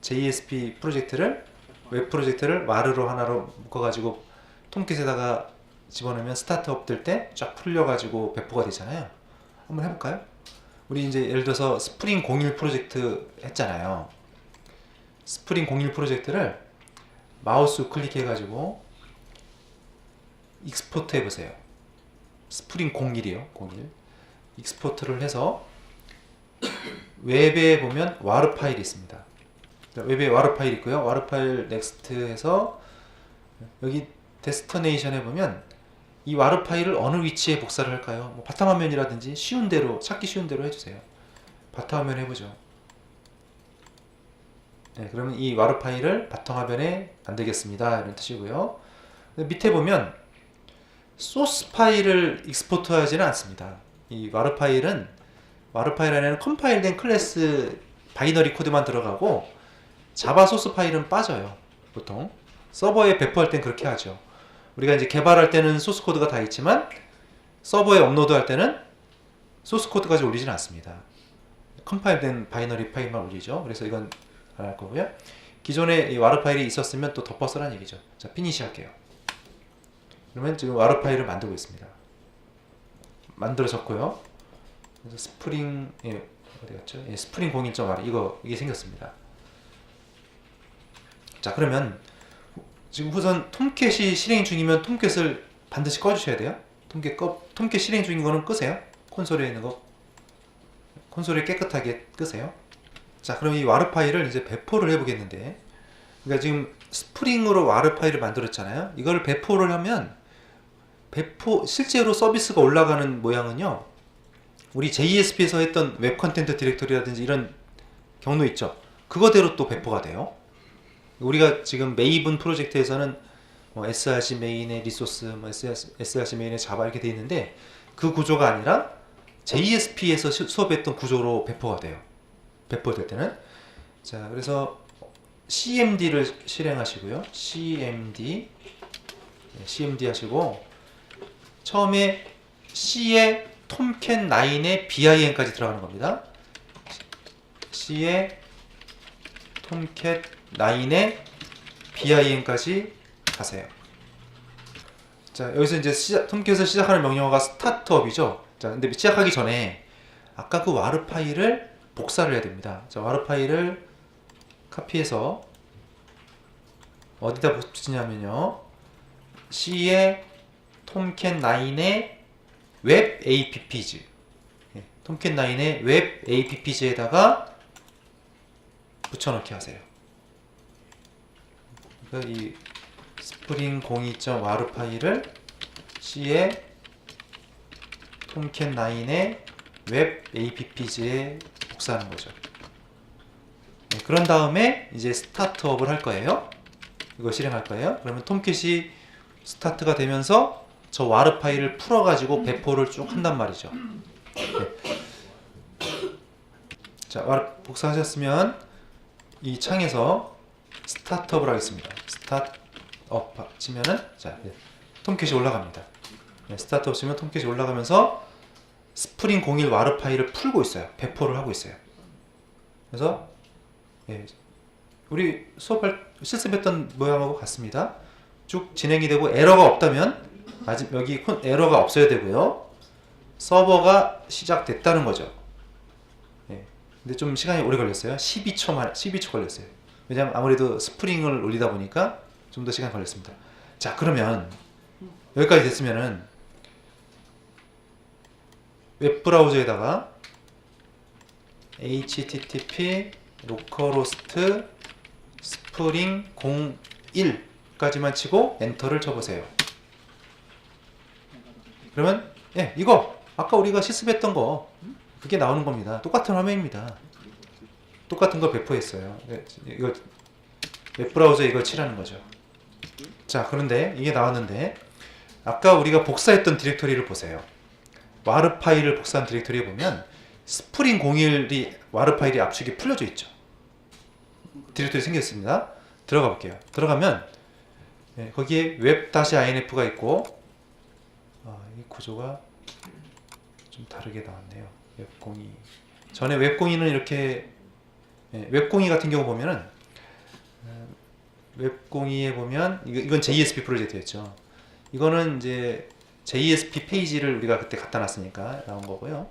JSP 프로젝트를, 웹 프로젝트를 와르로 하나로 묶어가지고 톰캣에다가 집어넣으면 스타트업 될 때 쫙 풀려가지고 배포가 되잖아요. 한번 해볼까요? 우리 이제 예를 들어서 스프링 01 프로젝트 했잖아요. 스프링 01 프로젝트를 마우스 클릭해가지고 익스포트 해보세요. 스프링 01이요. 01. 익스포트를 해서 웹에 보면 와르 파일이 있습니다. 웹에 와르 파일 있고요. 와르 파일 넥스트 해서 여기 데스티네이션에 보면 이 와르 파일을 어느 위치에 복사를 할까요? 뭐 바탕화면이라든지 쉬운 대로, 찾기 쉬운 대로 해주세요. 바탕화면 해보죠. 네, 그러면 이 와르 파일을 바탕화면에 만들겠습니다. 이런 뜻이고요. 밑에 보면 소스 파일을 익스포트 하지는 않습니다. 이 와르 파일 안에는 컴파일된 클래스 바이너리 코드만 들어가고 자바 소스 파일은 빠져요. 보통 서버에 배포할 땐 그렇게 하죠. 우리가 이제 개발할 때는 소스 코드가 다 있지만 서버에 업로드 할 때는 소스 코드까지 올리지는 않습니다. 컴파일된 바이너리 파일만 올리죠. 그래서 이건 안 할 거고요. 기존에 이 와르 파일이 있었으면 또 덮어 쓰라는 얘기죠. 자, 피니시 할게요. 그러면 지금 와르 파일을 만들고 있습니다. 만들어졌고요. 그래서 스프링, 어디 갔죠? 스프링 01.r 이게 생겼습니다. 자, 그러면 지금 우선 톰캣이 실행 중이면 톰캣을 반드시 꺼주셔야 돼요. 톰캣 실행 중인 거는 끄세요. 콘솔에 있는 거 콘솔에 깨끗하게 끄세요. 자, 그럼 이 와르 파일을 이제 배포를 해보겠는데, 그러니까 지금 스프링으로 와르 파일을 만들었잖아요. 이거를 배포를 하면 실제로 서비스가 올라가는 모양은요, 우리 JSP에서 했던 웹 컨텐트 디렉토리라든지 이런 경로 있죠. 그거대로 또 배포가 돼요. 우리가 지금 메이븐 프로젝트에서는 뭐 src 메인의 리소스, 뭐 src 메인의 자바 이렇게 돼 있는데, 그 구조가 아니라 JSP에서 수업했던 구조로 배포가 돼요. 배포될 때는. 자, 그래서 CMD를 실행하시고요. CMD 하시고, 처음에 C에 톰캣 9의 BIN까지 들어가는 겁니다. C에 톰캣 9의 BIN까지 가세요. 자, 여기서 이제 톰캣을 시작하는 명령어가 스타트업이죠. 자, 근데 시작하기 전에 아까 그 와르 파일을 복사를 해야 됩니다. 자, 와르 파일을 카피해서 어디다 붙이냐면요, C에 톰캣 9의 웹 appg, 톰캣 9의 웹 appg에다가 붙여넣기 하세요. 그러니까 이 스프링 02.waru 파일을 C에 톰캣 9의 웹 appg에 복사하는 거죠. 네, 그런 다음에 이제 스타트업을 할 거예요. 이거 실행할 거예요. 그러면 톰캣이 스타트가 되면서 저 와르 파일을 풀어가지고 배포를 쭉 한단 말이죠. 네. 자, 와르 복사하셨으면 이 창에서 스타트업을 하겠습니다. 스타트업 치면은, 자, 네, 톰캣이 올라갑니다. 네, 스타트업 치면 톰캣이 올라가면서 스프링 01 와르 파일을 풀고 있어요. 배포를 하고 있어요. 그래서 우리 실습했던 모양하고 같습니다. 쭉 진행이 되고 에러가 없다면 여기 에러가 없어야 되고요. 서버가 시작됐다는 거죠. 근데 좀 시간이 오래 걸렸어요. 12초 걸렸어요. 왜냐면 아무래도 스프링을 올리다 보니까 좀 더 시간 걸렸습니다. 자, 그러면 여기까지 됐으면은 웹브라우저에다가 http localhost spring 01까지만 치고 엔터를 쳐보세요. 그러면 예, 이거 아까 우리가 실습했던 거 그게 나오는 겁니다. 똑같은 화면입니다. 똑같은 거 배포했어요. 이거 웹브라우저에 이걸 치라는 거죠. 자, 그런데 이게 나왔는데 아까 우리가 복사했던 디렉토리를 보세요. 와르 파일을 복사한 디렉토리에 보면 스프링 01이 와르 파일이 압축이 풀려져 있죠. 디렉토리 생겼습니다. 들어가 볼게요. 들어가면 예, 거기에 web-inf가 있고 이 구조가 좀 다르게 나왔네요. 웹02 전에 웹02는 이렇게 예, 웹02 같은 경우 보면은 웹02에 보면 이건 JSP 프로젝트였죠. 이거는 이제 JSP 페이지를 우리가 그때 갖다 놨으니까 나온 거고요.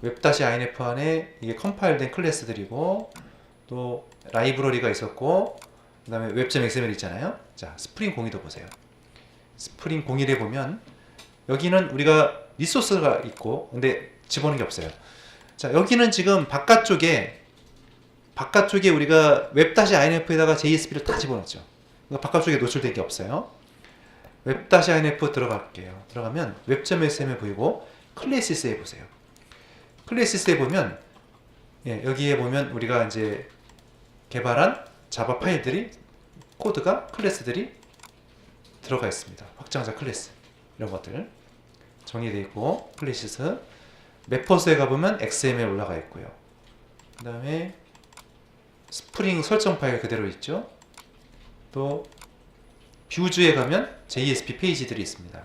web-inf 안에 이게 컴파일된 클래스들이고 또 라이브러리가 있었고 그 다음에 web.xml 있잖아요. 자, 스프링 02도 보세요. 스프링 01에 보면 여기는 우리가 리소스가 있고 근데 집어넣은 게 없어요. 자, 여기는 지금 바깥쪽에 우리가 web-inf에다가 JSP를 다 집어넣었죠. 그러니까 바깥쪽에 노출된 게 없어요. web-inf 들어갈게요. 들어가면 web.xml 보이고 클래시스에 보세요. 클래시스에 보면 예, 여기에 보면 우리가 이제 개발한 자바 파일들이 코드가 클래스들이 들어가 있습니다. 확장자 클래스 이런 것들 정의되어 있고 클래시스 맵퍼스에 가보면 XML 올라가 있고요. 그 다음에 스프링 설정 파일 그대로 있죠. 또 뷰즈에 가면 JSP 페이지들이 있습니다.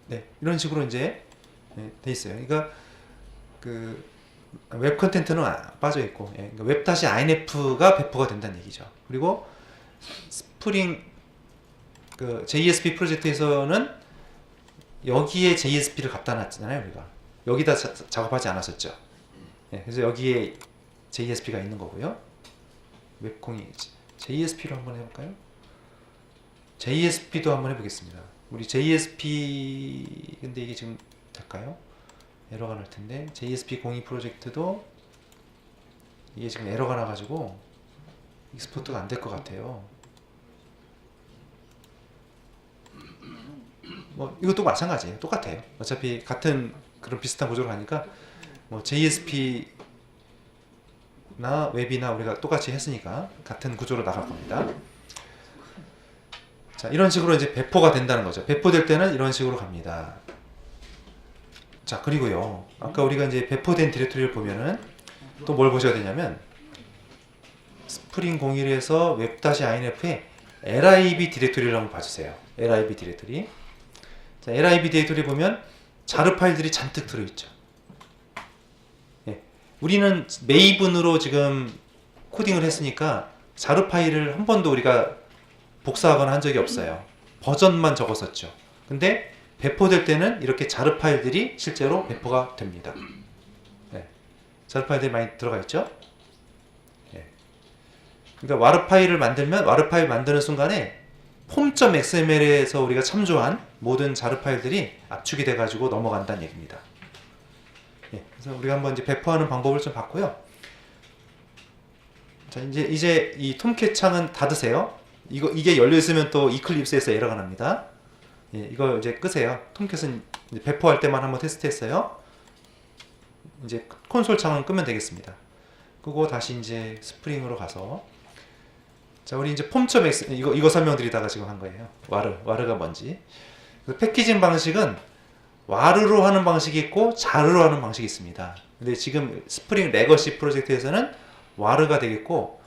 네, 이런 식으로 이제 돼 있어요. 그러니까 그 웹 컨텐츠는 빠져 있고, 예, 그러니까 web-inf가 배포가 된다는 얘기죠. 그리고 스프링 그 JSP 프로젝트에서는 여기에 JSP를 갖다 놨잖아요. 우리가 여기다 작업하지 않았었죠. 예, 그래서 여기에 JSP가 있는 거고요. 웹02 JSP로 한번 해볼까요? JSP도 한번 해보겠습니다. 우리 JSP 근데 이게 지금 될까요? 에러가 날 텐데 JSP02 프로젝트도 이게 지금 에러가 나가지고 익스포트가 안 될 것 같아요. 뭐 이것도 마찬가지예요. 똑같아요. 어차피 같은 그런 비슷한 구조로 가니까 뭐 JSP나 웹이나 우리가 똑같이 했으니까 같은 구조로 나갈 겁니다. 자, 이런 식으로 이제 배포가 된다는 거죠. 배포될 때는 이런 식으로 갑니다. 자, 그리고요. 아까 우리가 이제 배포된 디렉토리를 보면은 또 뭘 보셔야 되냐면 스프링 01에서 web-inf의 lib 디렉토리를 한번 봐주세요. lib 디렉토리. 자, lib 디렉토리 보면 자르 파일들이 잔뜩 들어있죠. 예. 우리는 메이븐으로 지금 코딩을 했으니까 자르 파일을 한 번도 우리가 복사하거나 한 적이 없어요. 버전만 적었었죠. 근데 배포될 때는 이렇게 자르 파일들이 실제로 배포가 됩니다. 네. 자르 파일들이 많이 들어가 있죠. 네. 그러니까 와르 파일을 만들면 와르 파일 만드는 순간에 폼.xml에서 우리가 참조한 모든 자르 파일들이 압축이 돼가지고 넘어간다는 얘기입니다. 네. 그래서 우리가 한번 이제 배포하는 방법을 좀 봤고요. 자, 이제 이 톰캣 창은 닫으세요. 이게 열려 있으면 또 이클립스에서 에러가 납니다. 예, 이거 이제 끄세요. 톰캣은 이제 배포할 때만 한번 테스트했어요. 이제 콘솔 창은 끄면 되겠습니다. 끄고 다시 이제 스프링으로 가서 자, 우리 이제 폼.x 이거 설명드리다가 지금 한 거예요. 와르가 뭔지. 패키징 방식은 와르로 하는 방식이 있고 자르로 하는 방식이 있습니다. 근데 지금 스프링 레거시 프로젝트에서는 와르가 되겠고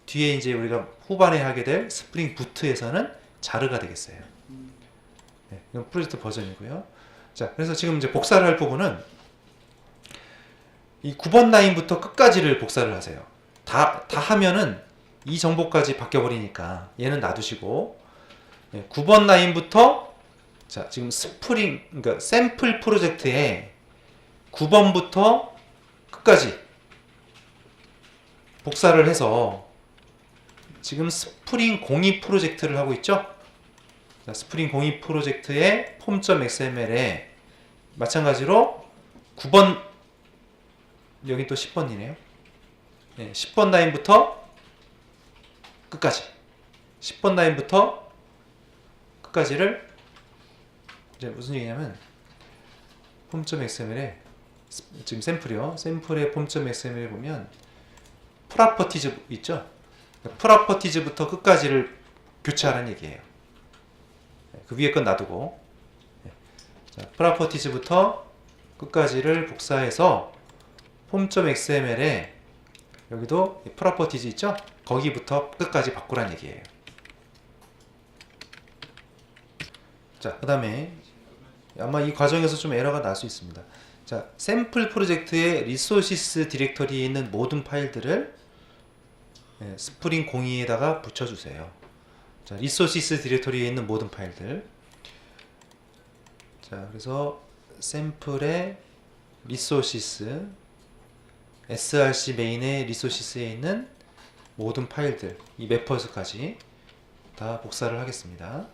뒤에 이제 우리가 후반에 하게 될 스프링 부트에서는 자르가 되겠어요. 네, 이건 프로젝트 버전이고요. 자, 그래서 지금 이제 복사를 할 부분은 이 9번 라인부터 끝까지를 복사를 하세요. 다 하면은 이 정보까지 바뀌어 버리니까 얘는 놔두시고 네, 9번 라인부터 자, 지금 스프링 그러니까 샘플 프로젝트에 9번부터 끝까지 복사를 해서 지금 스프링 02 프로젝트를 하고 있죠. 자, 스프링 02 프로젝트의 폼.xml에 마찬가지로 9번, 여기 또 10번이네요. 네, 10번 라인부터 끝까지, 10번 라인부터 끝까지를 이제 무슨 얘기냐면, 폼.xml에 지금 샘플이요. 샘플의 폼.xml에 보면 프로퍼티즈 있죠. 프로퍼티즈부터 끝까지를 교체하라는 얘기예요. 그 위에 건 놔두고, 자, 프로퍼티즈부터 끝까지를 복사해서 폼.xml에 여기도 프로퍼티즈 있죠? 거기부터 끝까지 바꾸란 얘기예요. 자, 그 다음에 아마 이 과정에서 좀 에러가 날 수 있습니다. 자, 샘플 프로젝트의 리소시스 디렉터리에 있는 모든 파일들을 스프링 02에다가 붙여주세요. 자, 리소시스 디렉터리에 있는 모든 파일들. 자, 그래서 샘플의 리소시스, src 메인의 리소시스에 있는 모든 파일들, 이 매퍼즈까지 다 복사를 하겠습니다.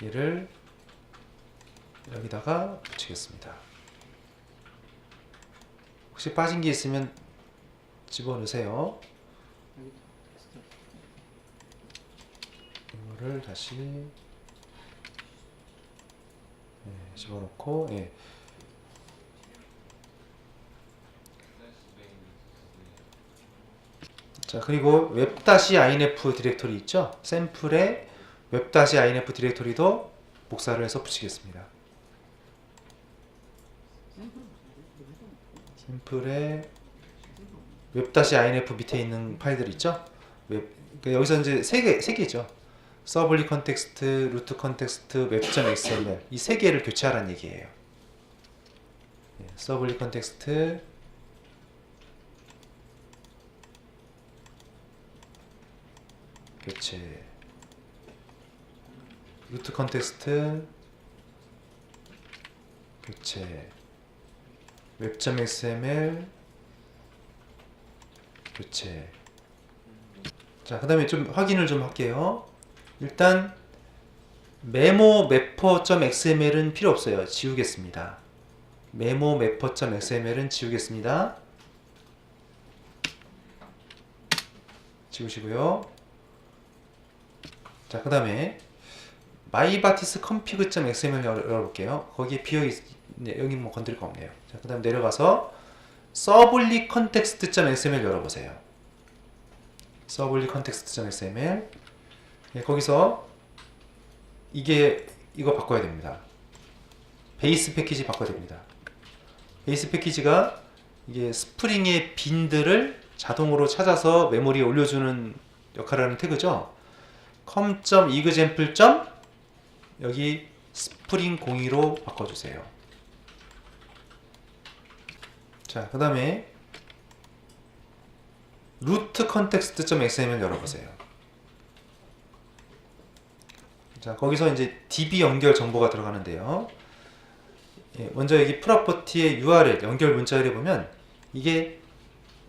얘를 여기다가 붙이겠습니다. 혹시 빠진 게 있으면 집어넣으세요. 이거를 다시 집어넣고, 예. 자, 그리고 웹-inf 디렉토리 있죠? 샘플의 웹-inf 디렉토리도 복사를 해서 붙이겠습니다. 샘플의 웹-inf 밑에 있는 파일들 있죠? 그러니까 여기서 이제 세 개죠. 서블리 컨텍스트, 루트 컨텍스트, 웹.xml 이 세 개를 교체하라는 얘기예요. 서블리 컨텍스트, 교체, 루트 컨텍스트, 교체, 웹.xml, 교체. 자, 그 다음에 좀 확인을 좀 할게요. 일단 메모 매퍼.xml은 필요 없어요. 지우겠습니다. 메모 매퍼.xml은 지우겠습니다. 지우시고요. 자, 그 다음에 mybatis config.xml 열어볼게요. 거기에 비어있, 네, 여기 뭐 건드릴 거 없네요. 자, 그 다음 내려가서 서블리 컨텍스트.xml 열어보세요. 서블리 컨텍스트.xml, 네, 거기서 이거 바꿔야 됩니다. 베이스 패키지 바꿔야 됩니다. 베이스 패키지가 이게 스프링의 빈들을 자동으로 찾아서 메모리에 올려주는 역할을 하는 태그죠. com.example. 여기 스프링 02로 바꿔주세요. 자, 그 다음에 루트 컨텍스트.xml 열어보세요. 자, 거기서 이제 DB 연결 정보가 들어가는데요. 예, 먼저 여기 프로퍼티의 URL 연결 문자열에 보면 이게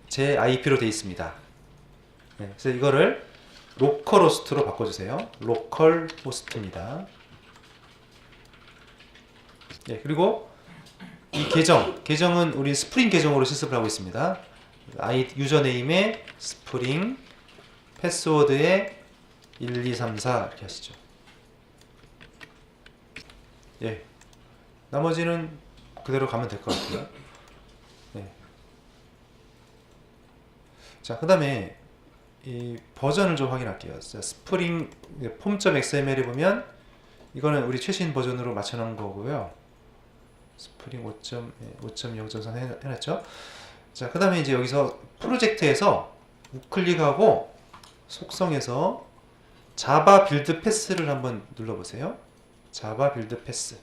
제 IP로 되어 있습니다. 예, 그래서 이거를 로컬 호스트로 바꿔주세요. 로컬 호스트입니다. 예, 그리고 이 계정은 우리 스프링 계정으로 실습을 하고 있습니다. 유저네임에 스프링, 패스워드에 1234 이렇게 하시죠. 예, 나머지는 그대로 가면 될 것 같아요. 예. 자, 그 다음에 이 버전을 좀 확인할게요. 자, 스프링 폼.xml에 보면 이거는 우리 최신 버전으로 맞춰놓은 거고요. 스프링 5.0.4 해놨죠. 자, 그 다음에 이제 여기서 프로젝트에서 우클릭하고 속성에서 자바 빌드 패스를 한번 눌러보세요. 자바 빌드 패스.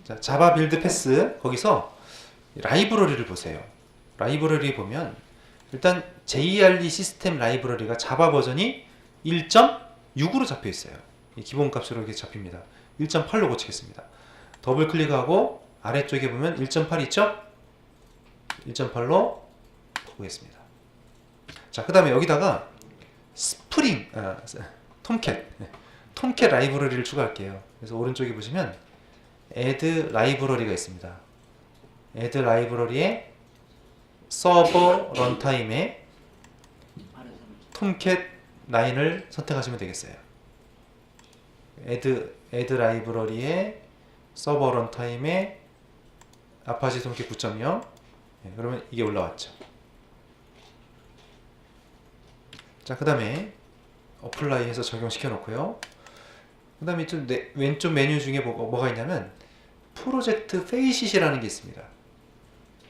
자, 자바 빌드 패스 거기서 라이브러리를 보세요. 라이브러리 보면 일단 JRE 시스템 라이브러리가 자바 버전이 1.6으로 잡혀 있어요. 기본 값으로 이렇게 잡힙니다. 1.8로 고치겠습니다. 더블 클릭하고 아래쪽에 보면 1.8 있죠? 1.8로 보겠습니다. 자, 그 다음에 여기다가 스프링, 톰캣 톰캣 라이브러리를 추가할게요. 그래서 오른쪽에 보시면 add 라이브러리가 있습니다. add 라이브러리에 서버 런타임에 톰캣 9을 선택하시면 되겠어요. add 라이브러리에 서버 런타임에 아파치 톰캣 9.0 그러면 이게 올라왔죠. 자, 그 다음에 어플라이 해서 적용시켜 놓고요. 그 다음에 좀 왼쪽 메뉴 중에 뭐가 있냐면 프로젝트 페이시트라는 게 있습니다.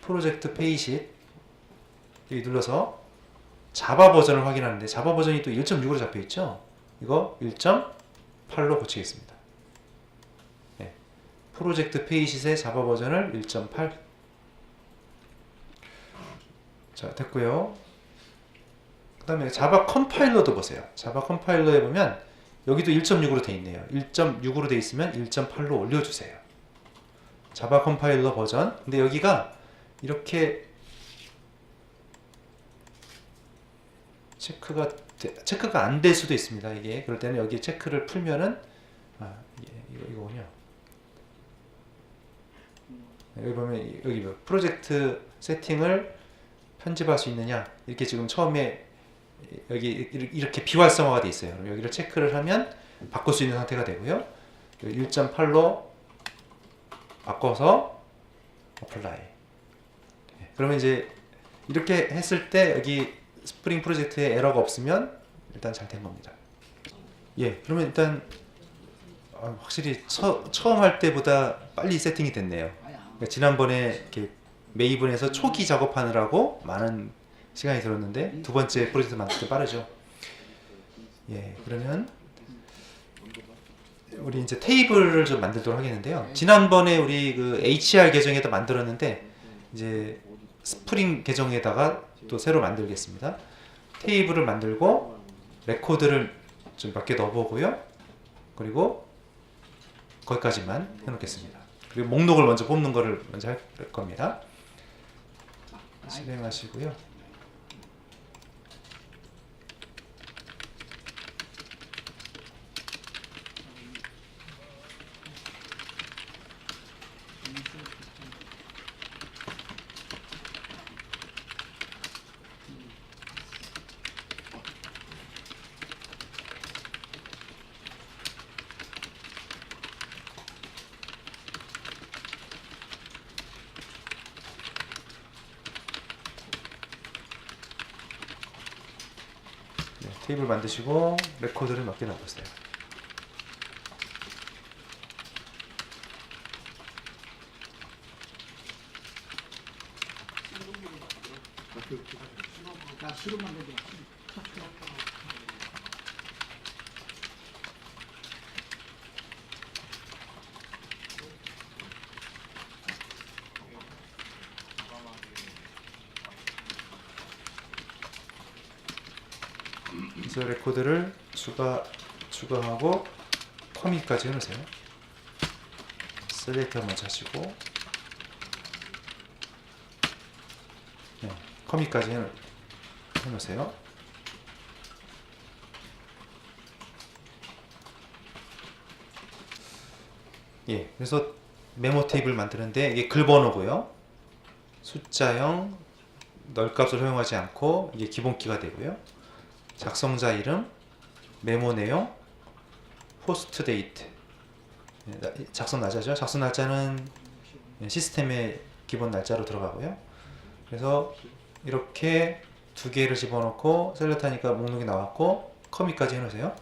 프로젝트 페이시트 여기 눌러서 자바 버전을 확인하는데 자바 버전이 또 1.6으로 잡혀 있죠. 이거 1.8로 고치겠습니다. 네. 프로젝트 페이시트의 자바 버전을 1.8. 자, 됐고요. 그 다음에 자바 컴파일러도 보세요. 자바 컴파일러에 보면 여기도 1.6으로 돼 있네요. 1.6으로 돼 있으면 1.8로 올려주세요. 자바 컴파일러 버전. 근데 여기가 이렇게 체크가 안 될 수도 있습니다. 이게 그럴 때는 여기 체크를 풀면은 이거군요. 여기 보면 여기 프로젝트 세팅을 편집할 수 있느냐 이렇게 지금 처음에 여기 이렇게 비활성화가 돼 있어요. 그럼 여기를 체크를 하면 바꿀 수 있는 상태가 되고요. 1.8로 바꿔서 어플라이. 그러면 이제 이렇게 했을 때 여기 스프링 프로젝트에 에러가 없으면 일단 잘 된 겁니다. 예, 그러면 일단 확실히 처음 할 때보다 빨리 세팅이 됐네요. 그러니까 지난번에 이렇게 메이븐에서 초기 작업하느라고 많은 시간이 들었는데 두 번째 프로젝트 만들 때 빠르죠. 예, 그러면 우리 이제 테이블을 좀 만들도록 하겠는데요. 지난번에 우리 그 HR 계정에다 만들었는데 이제 스프링 계정에다가 또 새로 만들겠습니다. 테이블을 만들고 레코드를 좀 몇 개 넣어보고요. 그리고 거기까지만 해놓겠습니다. 그리고 목록을 먼저 뽑는 거를 먼저 할 겁니다. 실행하시고요. 테이블 만드시고 레코드를 몇 개 넣어보세요. 그래서 레코드를 추가하고 커밋까지 해놓으세요. 셀렉트 한번 하시고 네, 커밋까지 해놓으세요. 예, 그래서 메모 테이블 만드는데 이게 글 번호고요. 숫자형 널값을 허용하지 않고 이게 기본키가 되고요. 작성자 이름, 메모 내용, 포스트 데이트. 작성 날짜죠. 작성 날짜는 시스템의 기본 날짜로 들어가고요. 그래서 이렇게 두 개를 집어넣고 셀렉트 하니까 목록이 나왔고 커밋까지 해놓으세요.